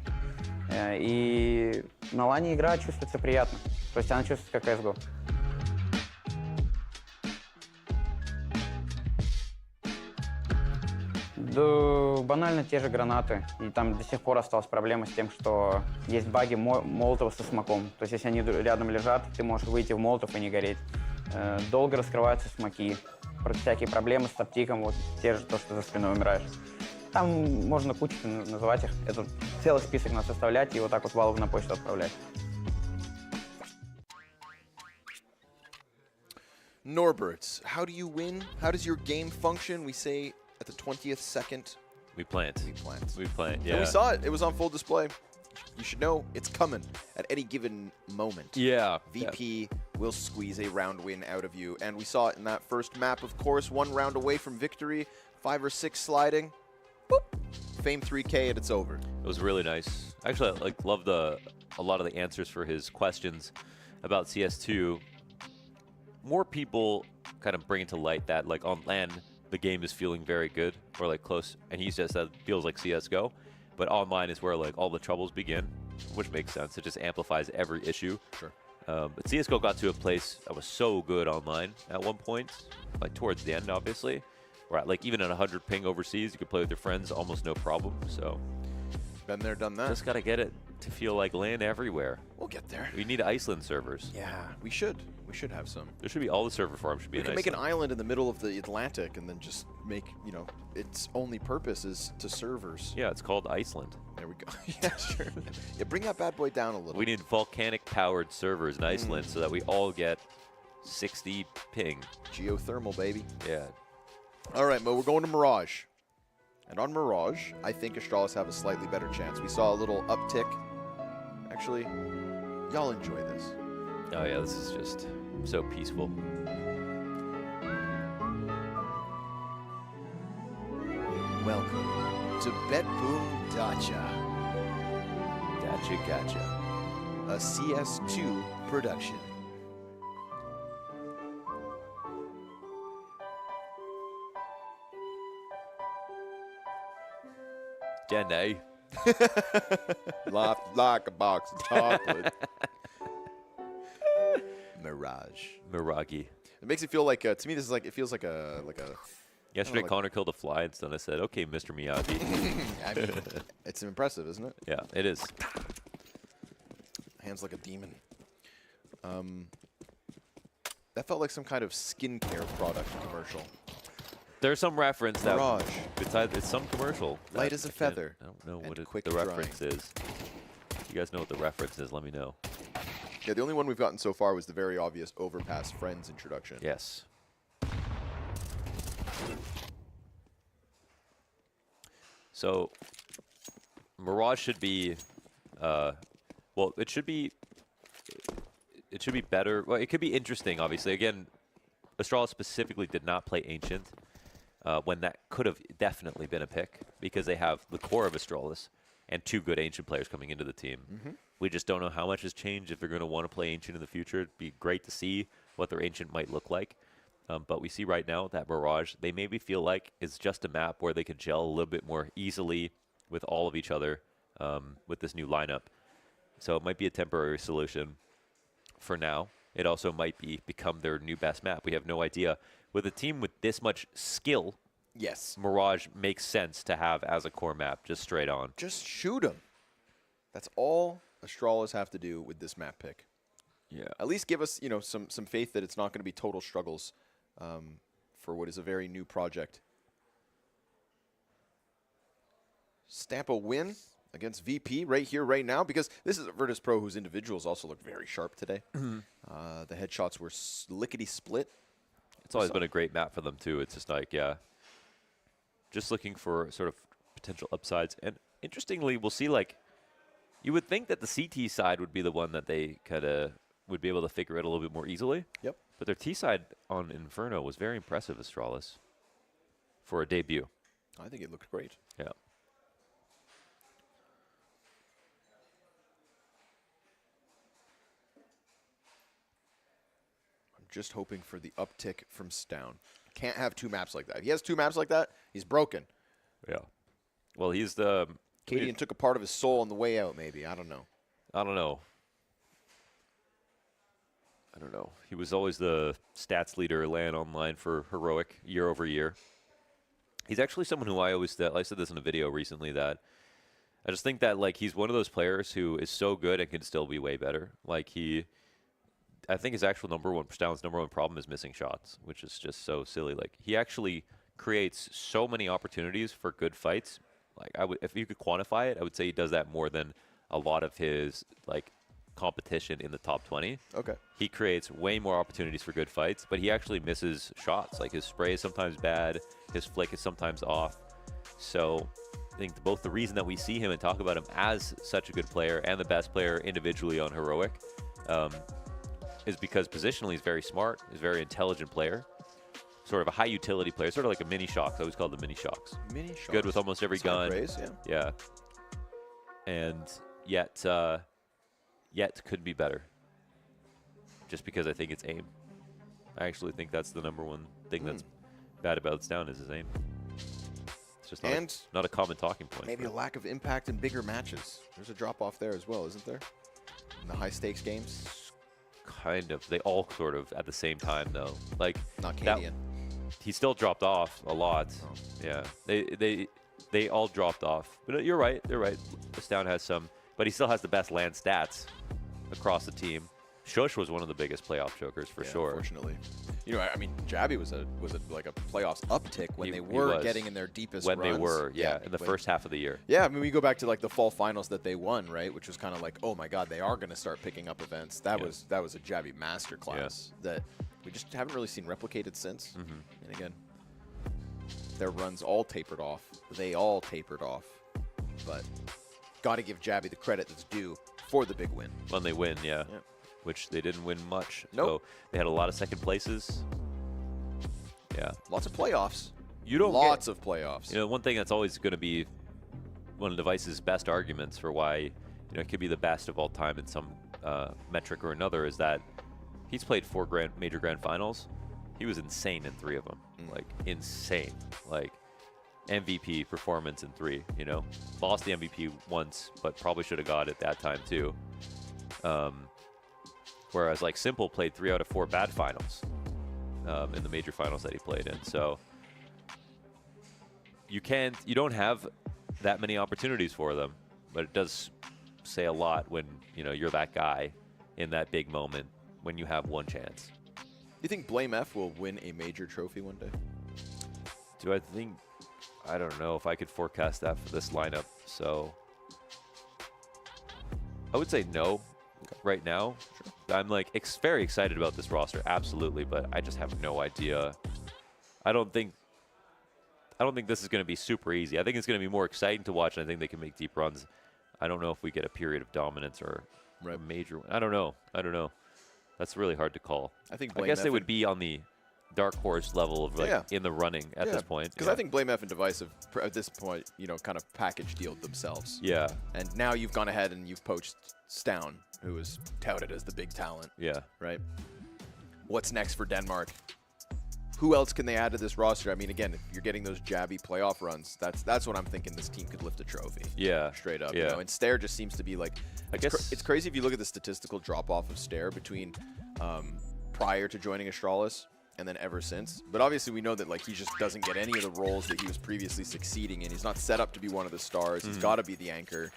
И на лане игра чувствуется приятно. То есть она чувствуется как CSGO. Да, банально те же гранаты. И там до сих пор осталась проблема с тем, что есть баги молотова со смоком. То есть если они рядом лежат, ты можешь выйти в молотов и не гореть. Долго раскрываются смоки. Всякие проблемы с оптиком, вот те же, то, что за спиной умираешь. Там можно кучу называть их. Это целый список надо составлять и вот так вот Valve на почту отправлять. Norbert, how do you win? How does your game function? We say at the 20th second. We plant. We plant. We plant, yeah. And we saw it. It was on full display. You should know it's coming at any given moment. Yeah. VP will squeeze a round win out of you. And we saw it in that first map, of course. 1 round away from victory. 5 or 6 sliding. Boop. Fame 3K and it's over. It was really nice. Actually, I loved a lot of the answers for his questions about CS2. More people kind of bring to light that like on LAN, the game is feeling very good or like close. And he says that feels like CSGO. But online is where like all the troubles begin, which makes sense. It just amplifies every issue. Sure. But CSGO got to a place that was so good online at one point, like towards the end, obviously. Where like even at 100 ping overseas, you could play with your friends almost no problem. So been there, done that. Just gotta get it to feel like LAN everywhere. We'll get there. We need Iceland servers. Yeah, we should. We should have some. There should be all the server farms should be. We can make an island in the middle of the Atlantic and then just make, you know, its only purpose is to servers. Yeah, it's called Iceland. There we go. Yeah, sure. Yeah, bring that bad boy down a little. We need volcanic powered servers in Iceland so that we all get 60 ping. Geothermal, baby. Yeah. All right, but we're going to Mirage. And on Mirage, I think Astralis have a slightly better chance. We saw a little uptick. Actually, y'all enjoy this. Oh yeah, this is just so peaceful. Welcome to BetBoom Dacha. Dacha Gotcha. A CS2 production. Jenny. Laugh like a box of chocolate. Mirage. Miragi. It makes it feel like to me. This is like it feels like a Yesterday, Connor killed a fly, and then I said, "Okay, Mr. Miyagi." I mean, it's impressive, isn't it? Yeah, it is. Hands like a demon. That felt like some kind of skincare product commercial. There's some reference that Mirage. It's some commercial. Light as a feather. I don't know and what quick the drying. reference is. If you guys know what the reference is, let me know. Yeah, the only one we've gotten so far was the very obvious Overpass Friends introduction. Yes. So, Mirage should be, well, it should be better. Well, it could be interesting, obviously. Again, Astralis specifically did not play Ancient. when that could have definitely been a pick because they have the core of Astralis and 2 good Ancient players coming into the team. We just don't know how much has changed. If they're going to want to play Ancient in the future, it'd be great to see what their Ancient might look like. But we see right now that Mirage, they maybe feel like it's just a map where they could gel a little bit more easily with all of each other with this new lineup. So it might be a temporary solution for now. It also might become their new best map. We have no idea. With a team with this much skill, yes, Mirage makes sense to have as a core map, just straight on. Just shoot them. That's all Astralis have to do with this map pick. Yeah. At least give us, some faith that it's not going to be total struggles for what is a very new project. Stamp a win against VP right here, right now, because this is a Virtus.Pro whose individuals also look very sharp today. The headshots were lickety-split. It's always been a great map for them, too. It's just like, yeah, just looking for sort of potential upsides. And interestingly, we'll see, like, you would think that the CT side would be the one that they kind of would be able to figure out a little bit more easily. Yep. But their T side on Inferno was very impressive, Astralis, for a debut. I think it looked great. Yeah. I'm just hoping for the uptick from Stown. Can't have 2 maps like that. If he has 2 maps like that, he's broken. Yeah. Well, he's the... Cadian took a part of his soul on the way out, maybe. I don't know. I don't know. He was always the stats leader LAN online for Heroic year over year. He's actually someone who I said this in a video recently, that I just think that, like, he's one of those players who is so good and can still be way better. Like, I think his actual Stown's number one problem is missing shots, which is just so silly. Like, he actually creates so many opportunities for good fights. Like, if you could quantify it, I would say he does that more than a lot of his, like, competition in the top 20. Okay. He creates way more opportunities for good fights, but he actually misses shots. Like, his spray is sometimes bad, his flick is sometimes off. So I think both the reason that we see him and talk about him as such a good player and the best player individually on Heroic is because positionally he's very smart, he's a very intelligent player, sort of a high utility player, sort of like a mini Shocks. I always call them mini Shocks. Mini Shocks. Good with almost every gun. Praise, yeah. And yet could be better. Just because I think it's aim. I actually think that's the number one thing that's bad about Stown is his aim. It's just not a common talking point. Maybe a lack of impact in bigger matches. There's a drop off there as well, isn't there? In the high stakes games. Kind of. They all sort of at the same time though. Like, not Cadian. He still dropped off a lot. Oh. Yeah. They all dropped off. But you're right. They're right. Stown has some, but he still has the best land stats across the team. Shush was one of the biggest playoff chokers for sure. Unfortunately, I mean, Jabby was like a playoffs uptick when they were getting in their deepest runs. When they were, in the first half of the year. Yeah, I mean, we go back to like the fall finals that they won, right? Which was kind of like, oh my God, they are going to start picking up events. That was a Jabby masterclass that we just haven't really seen replicated since. And again, their runs all tapered off. They all tapered off, but got to give Jabby the credit that's due for the big win. When they win, yeah. Which they didn't win much. Nope. So they had a lot of second places. Yeah. Lots of playoffs. Lots of playoffs. One thing that's always going to be one of Device's best arguments for why it could be the best of all time in some metric or another is that he's played 4 major grand finals. He was insane in 3 of them. Like, insane. Like, MVP performance in 3, Lost the MVP once, but probably should have got it that time too. Whereas, like, Simple played 3 out of 4 bad finals in the major finals that he played in. So you don't have that many opportunities for them, but it does say a lot when you're that guy in that big moment when you have one chance. Do you think Blame F will win a major trophy one day? I don't know if I could forecast that for this lineup. So I would say no. Right now, I'm like very excited about this roster, absolutely, but I just have no idea. I don't think this is going to be super easy. I think it's going to be more exciting to watch, and I think they can make deep runs. I don't know if we get a period of dominance or a major one. I don't know. That's really hard to call. I think I guess they would be on the dark horse level of like in the running at this point. Because I think Blame F and Device have, at this point, you know, kind of package dealed themselves. Yeah. And now you've gone ahead and you've poached Stown, who is touted as the big talent. Yeah. Right? What's next for Denmark? Who else can they add to this roster? I mean, again, if you're getting those jabby playoff runs, that's what I'm thinking this team could lift a trophy. Yeah. Straight up. Yeah. You know? And Stair just seems to be like, I guess it's crazy if you look at the statistical drop-off of Stair between prior to joining Astralis and then ever since. But obviously we know that like he just doesn't get any of the roles that he was previously succeeding in. He's not set up to be one of the stars. He's got to be the anchor.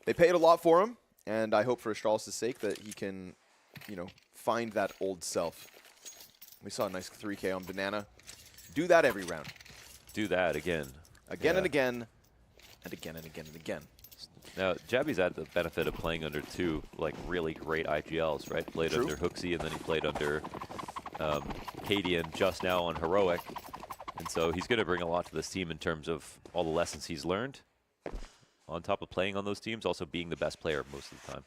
They paid a lot for him, and I hope for Astralis' sake that he can, you know, find that old self. We saw a nice 3K on Banana. Do that every round. Do that again. Again and again, and again and again and again. Now, Jabby's had the benefit of playing under two like really great IGLs, right? Played under Hooksy, and then he played under Cadian just now on Heroic. And so he's going to bring a lot to this team in terms of all the lessons he's learned, on top of playing on those teams, also being the best player most of the time.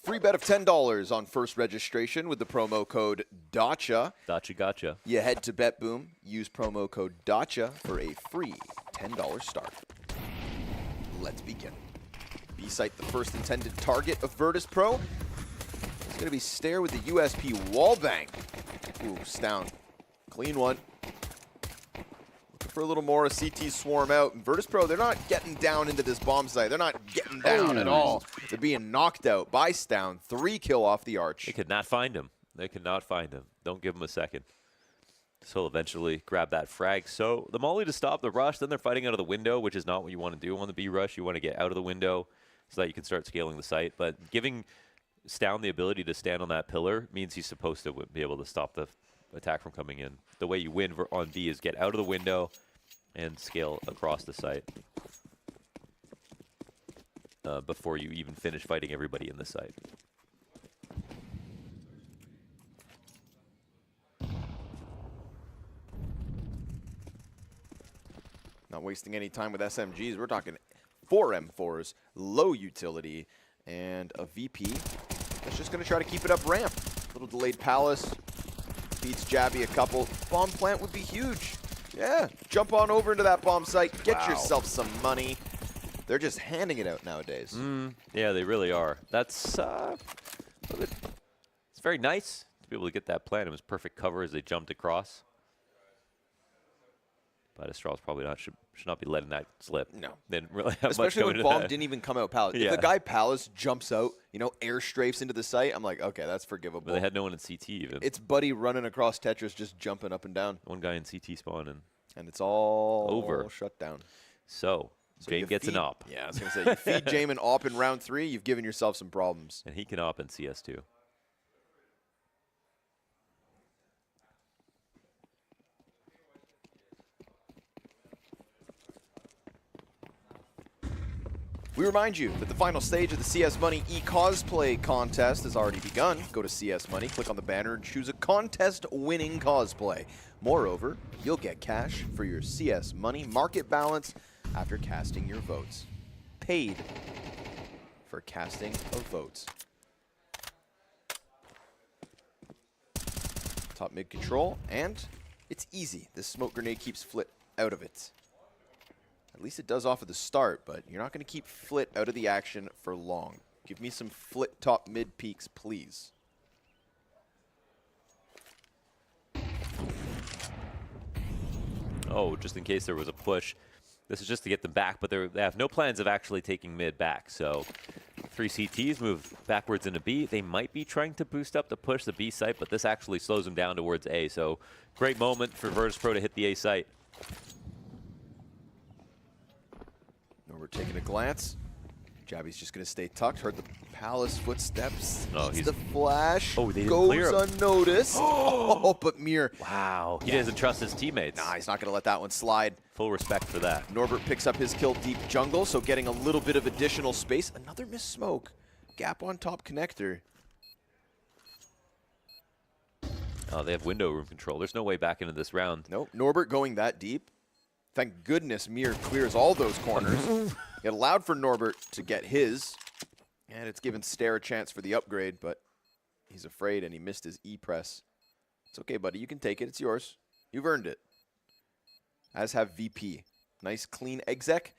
Free bet of $10 on first registration with the promo code Dacha. Dacha gotcha. You head to BetBoom, use promo code Dacha for a free $10 start. Let's begin. B-site, the first intended target of Virtus.Pro. It's going to be Stair with the USP wallbang. Ooh, Stown. Clean one. Looking for a little more. A CT swarm out. And Virtus.Pro, they're not getting down into this bomb site. They're not getting down at all. They're being knocked out by Stown. 3 kill off the arch. They could not find him. They could not find him. Don't give him a second. So he'll eventually grab that frag. So the molly to stop the rush. Then they're fighting out of the window, which is not what you want to do on the B rush. You want to get out of the window so that you can start scaling the site. But giving Stown the ability to stand on that pillar means he's supposed to be able to stop the attack from coming in. The way you win on B is get out of the window and scale across the site before you even finish fighting everybody in the site. Not wasting any time with SMGs. We're talking 4 M4s, low utility, and a VP that's just going to try to keep it up ramp. Little delayed Palace. Beats Jabby a couple. Bomb plant would be huge. Yeah, jump on over into that bomb site. Get yourself some money. They're just handing it out nowadays. Yeah, they really are. That's it's very nice to be able to get that plant. It was perfect cover as they jumped across. But Astralis probably should not be letting that slip. No. They didn't really have Especially much when going bomb to didn't even come out Palace. Yeah. If the guy Palace jumps out, you know, air strafes into the site, I'm like, okay, that's forgivable. But they had no one in CT even. It's Buddy running across Tetris, just jumping up and down. One guy in CT spawn and it's all over. Shut down. So Jame gets an op. Yeah, I was going to say, you feed Jame an op in round 3, you've given yourself some problems. And he can op in CS2. We remind you that the final stage of the CS Money e-cosplay contest has already begun. Go to CS Money, click on the banner, and choose a contest-winning cosplay. Moreover, you'll get cash for your CS Money market balance after casting your votes. Paid for casting of votes. Top mid control, and it's easy. This smoke grenade keeps Flit out of it. At least it does off at the start, but you're not going to keep Flit out of the action for long. Give me some Flit top mid peaks, please. Oh, just in case there was a push. This is just to get them back, but they have no plans of actually taking mid back. So 3 CTs move backwards into B. They might be trying to boost up to push the B site, but this actually slows them down towards A. So great moment for Virtus.Pro to hit the A site. We're taking a glance. Jabby's just going to stay tucked. Heard the Palace footsteps. Oh, he's the flash. Oh, they didn't goes clear him. Unnoticed. Oh, but Mir. Wow. He doesn't trust his teammates. Nah, he's not going to let that one slide. Full respect for that. Norbert picks up his kill deep jungle, so getting a little bit of additional space. Another missed smoke. Gap on top connector. Oh, they have window room control. There's no way back into this round. Nope. Norbert going that deep. Thank goodness Mir clears all those corners. It allowed for Norbert to get his, and it's given Stair a chance for the upgrade, but he's afraid and he missed his E-press. It's okay, buddy. You can take it. It's yours. You've earned it. As have VP. Nice, clean exec.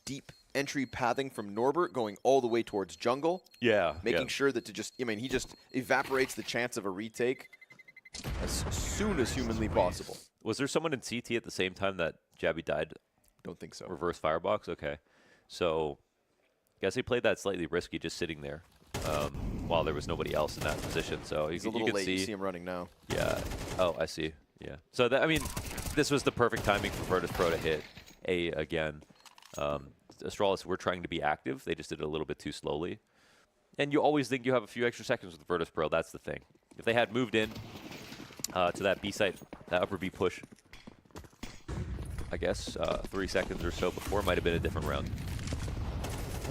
Deep entry pathing from Norbert going all the way towards jungle. Yeah. Making sure that he just evaporates the chance of a retake as soon as humanly possible. Was there someone in CT at the same time that Jabby died? Don't think so. Reverse firebox? Okay. So, I guess he played that slightly risky just sitting there while there was nobody else in that position. So He's a little late. You see him running now. Yeah. Oh, I see. Yeah. So, I mean, this was the perfect timing for Virtus.Pro to hit A again. Astralis were trying to be active. They just did it a little bit too slowly. And you always think you have a few extra seconds with Virtus.Pro. That's the thing. If they had moved in to that B site, that upper B push, I guess 3 seconds or so before might have been a different round.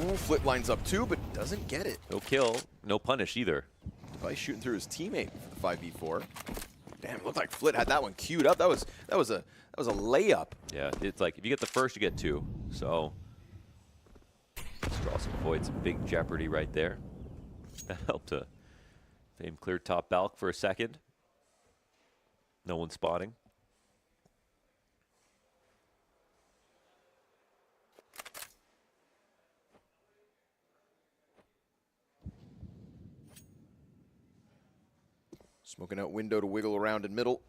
Ooh, Flip lines up too, but doesn't get it. No kill, no punish either. Device shooting through his teammate for the 5v4. Damn, it looked like Flit had that one queued up. That was a layup. Yeah, it's like if you get the first, you get 2. So Astralis avoids some big jeopardy right there. That helped to Fame clear top balk for a second. No one spotting. Smoking out window to wiggle around in middle.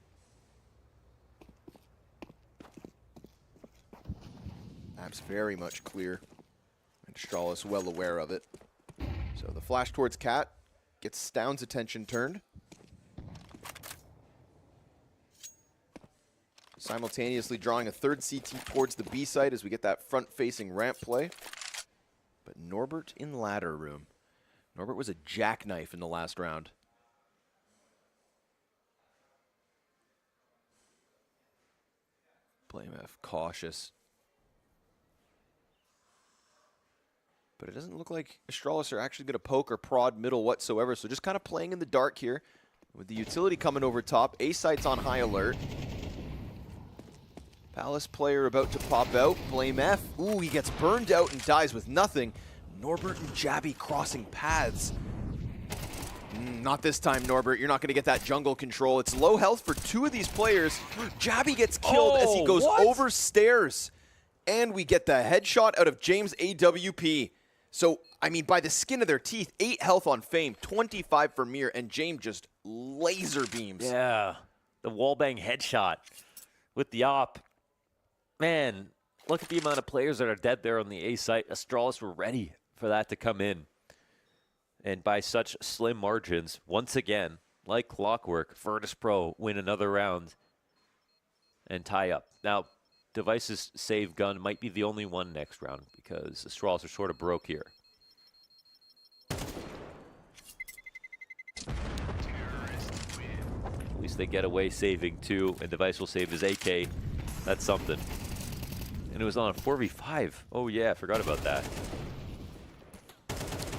Map's very much clear. And Astralis well aware of it. So the flash towards Cat gets Stound's attention turned. Simultaneously drawing a third CT towards the B site as we get that front-facing ramp play. But Norbert in ladder room. Norbert was a jackknife in the last round. Blame F, cautious. But it doesn't look like Astralis are actually going to poke or prod middle whatsoever. So just kind of playing in the dark here with the utility coming over top. A site's on high alert. Palace player about to pop out. Blame F. Ooh, he gets burned out and dies with nothing. Norbert and Jabby crossing paths. Not this time, Norbert. You're not going to get that jungle control. It's low health for 2 of these players. Jabby gets killed as he goes over stairs. And we get the headshot out of James AWP. So, I mean, by the skin of their teeth, 8 health on Fame, 25 for Mir, and James just laser beams. Yeah, the wallbang headshot with the op. Man, look at the amount of players that are dead there on the A site. Astralis were ready for that to come in. And by such slim margins, once again, like clockwork, Virtus.Pro win another round and tie up. Now, Device's save gun might be the only one next round because Astralis are sort of broke here. At least they get away saving 2, and Device will save his AK. That's something. And it was on a 4v5. Oh yeah, I forgot about that.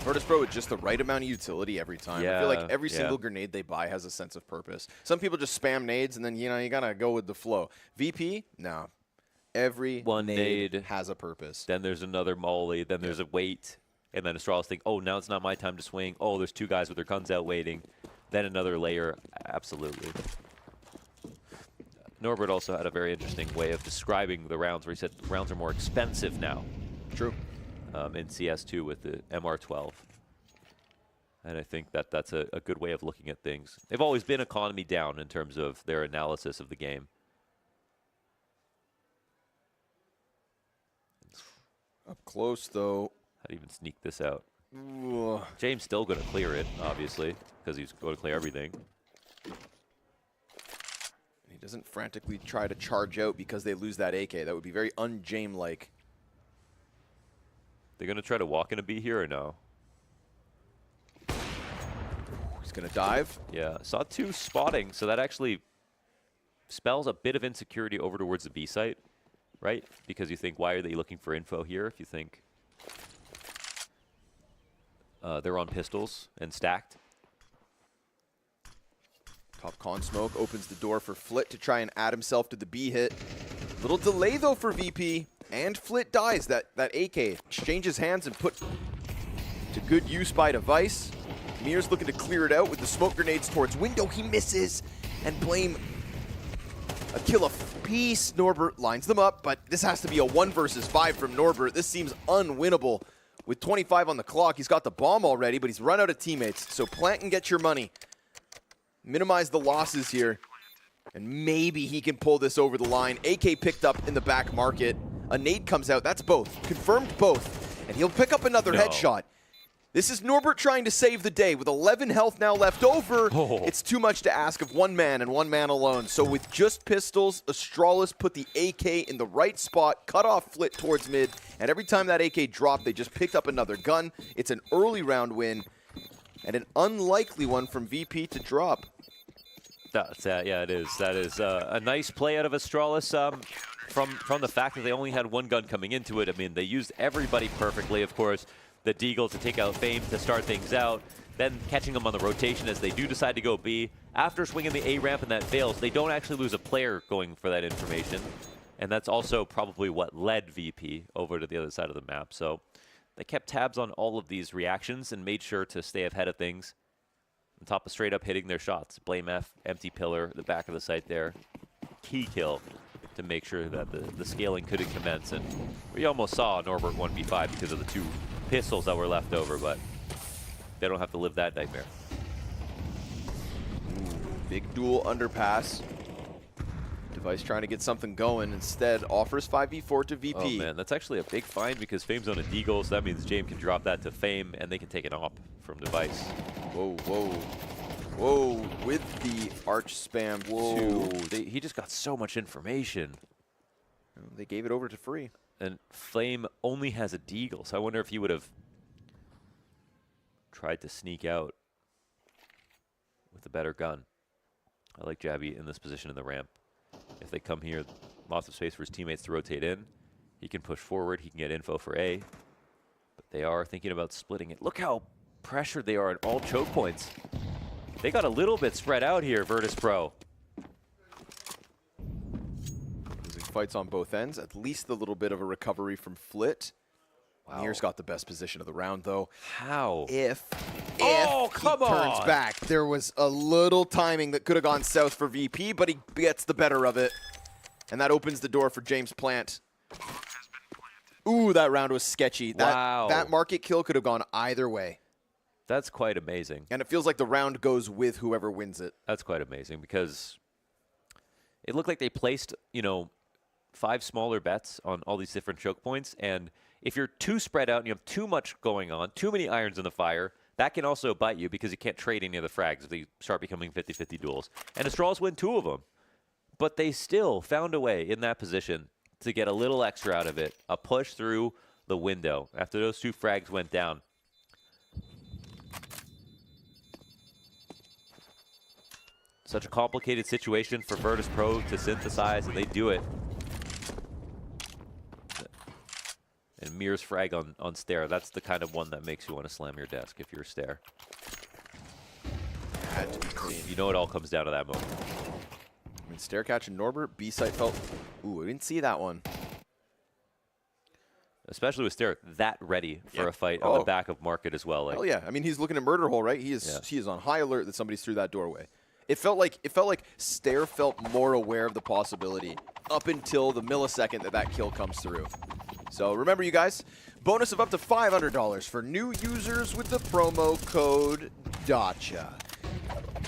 Virtus.Pro with just the right amount of utility every time. Yeah, I feel like every single grenade they buy has a sense of purpose. Some people just spam nades and then, you know, you gotta go with the flow. VP, no. Every one nade has a purpose. Then there's another molly, then there's a wait, and then Astralis think, oh, now it's not my time to swing. Oh, there's 2 guys with their guns out waiting. Then another layer, absolutely. Norbert also had a very interesting way of describing the rounds where he said rounds are more expensive now. True. In CS2 with the MR12. And I think that that's a good way of looking at things. They've always been economy down in terms of their analysis of the game. Up close, though. How do you even sneak this out? Ooh. James still going to clear it, obviously, because he's going to clear everything. He doesn't frantically try to charge out because they lose that AK. That would be very un-Jame-like. They're going to try to walk in a B here or no? He's going to dive. Yeah, saw 2 spotting, so that actually spells a bit of insecurity over towards the B site, right? Because you think, why are they looking for info here if you think they're on pistols and stacked? Top con smoke opens the door for Flit to try and add himself to the B hit. Little delay, though, for VP. And Flit dies. That AK exchanges hands and put to good use by Device. Mir's looking to clear it out with the smoke grenades towards window. He misses, and Blame a kill apiece. Norbert lines them up, but this has to be a 1 versus 5 from Norbert. This seems unwinnable. With 25 on the clock, he's got the bomb already, but he's run out of teammates. So plant and get your money. Minimize the losses here. And maybe he can pull this over the line. AK picked up in the back market. A nade comes out. That's both. Confirmed both. And he'll pick up another headshot. This is Norbert trying to save the day. With 11 health now left over, it's too much to ask of one man and one man alone. So with just pistols, Astralis put the AK in the right spot, cut off Flit towards mid, and every time that AK dropped, they just picked up another gun. It's an early round win, and an unlikely one from VP to drop. Yeah, it is. That is a nice play out of Astralis. From the fact that they only had one gun coming into it, I mean, they used everybody perfectly, of course. The Deagle to take out Fame to start things out, then catching them on the rotation as they do decide to go B. After swinging the A ramp and that fails, they don't actually lose a player going for that information. And that's also probably what led VP over to the other side of the map. So they kept tabs on all of these reactions and made sure to stay ahead of things. On top of straight up hitting their shots. Blame F, empty pillar, the back of the site there. Key kill to make sure that the scaling couldn't commence. And we almost saw Norbert 1v5 because of the 2 pistols that were left over, but they don't have to live that nightmare. Big duel underpass. Device trying to get something going. Instead, offers 5v4 to VP. Oh man, that's actually a big find because Fame's on a Deagle, so that means James can drop that to Fame and they can take an op from Device. Whoa, whoa. Whoa, with the arch spam too. He just got so much information. They gave it over to Free. And Flame only has a Deagle, so I wonder if he would have tried to sneak out with a better gun. I like Jabby in this position in the ramp. If they come here, lots of space for his teammates to rotate in. He can push forward, he can get info for A. But they are thinking about splitting it. Look how pressured they are at all choke points. They got a little bit spread out here, Virtus.Pro. Fights on both ends. At least a little bit of a recovery from Flit. Wow. Mir's got the best position of the round, though. How? If come he turns back. There was a little timing that could have gone south for VP, but he gets the better of it. And that opens the door for James Plant. Ooh, that round was sketchy. Wow. That market kill could have gone either way. That's quite amazing. And it feels like the round goes with whoever wins it. That's quite amazing because it looked like they placed, 5 smaller bets on all these different choke points. And if you're too spread out and you have too much going on, too many irons in the fire, that can also bite you because you can't trade any of the frags if they start becoming 50-50 duels. And Astralis win 2 of them. But they still found a way in that position to get a little extra out of it. A push through the window after those 2 frags went down. Such a complicated situation for Virtus.Pro to synthesize, and they do it. And Mir's frag on Stair, that's the kind of one that makes you want to slam your desk if you're Stair. Had to be clean. You know it all comes down to that moment. I mean, Stair catching Norbert, B site felt. Ooh, I didn't see that one. Especially with Stair that ready for a fight on the back of market as well. Hell yeah. I mean, he's looking at murder hole, right? He is on high alert that somebody's through that doorway. It felt like Stair felt more aware of the possibility up until the millisecond that kill comes through. So remember, you guys, bonus of up to $500 for new users with the promo code Dacha.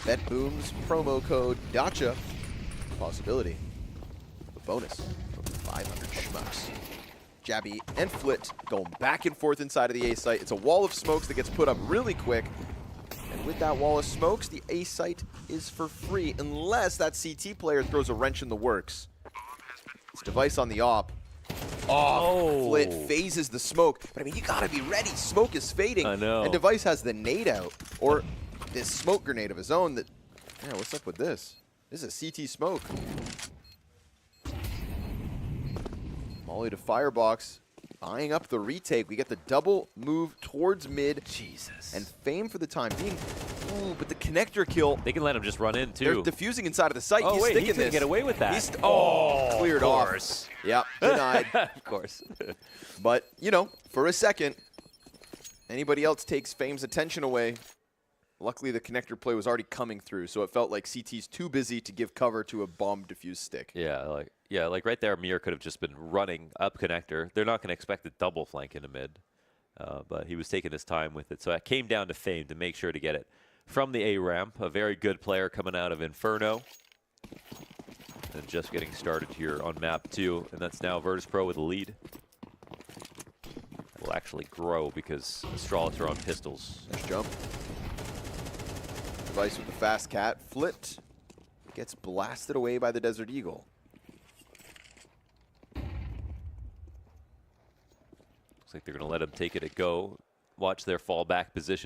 BetBoom's promo code Dacha. Possibility. A bonus of 500 schmucks. Jabby and Flit going back and forth inside of the A site. It's a wall of smokes that gets put up really quick. And with that wall of smokes, the A site is for free, unless that CT player throws a wrench in the works. It's Device on the op. Oh, Flit phases the smoke. But I mean, you gotta be ready. Smoke is fading. I know. And Device has the nade out, or this smoke grenade of his own that, yeah, what's up with this? This is a CT smoke. Molly to Firebox. Eyeing up the retake. We get the double move towards mid. Jesus. And Fame for the time being. Ooh, but the connector kill. They can let him just run in, too. They're diffusing inside of the site. Oh, he's wait, sticking he's going this. to get away with that. Cleared off. Yep, denied. Of course. But, for a second, anybody else takes Fame's attention away. Luckily, the connector play was already coming through, so it felt like CT's too busy to give cover to a bomb defuse stick. Yeah, like right there, Mir could have just been running up connector. They're not going to expect a double flank into mid, but he was taking his time with it. So it came down to Fame to make sure to get it from the A ramp. A very good player coming out of Inferno. And just getting started here on map 2, and that's now Virtus.Pro with a lead. Will actually grow because Astralis are on pistols. Nice jump. Device with the fast cat. Flit gets blasted away by the Desert Eagle. Looks like they're going to let him take it a go. Watch their fallback position.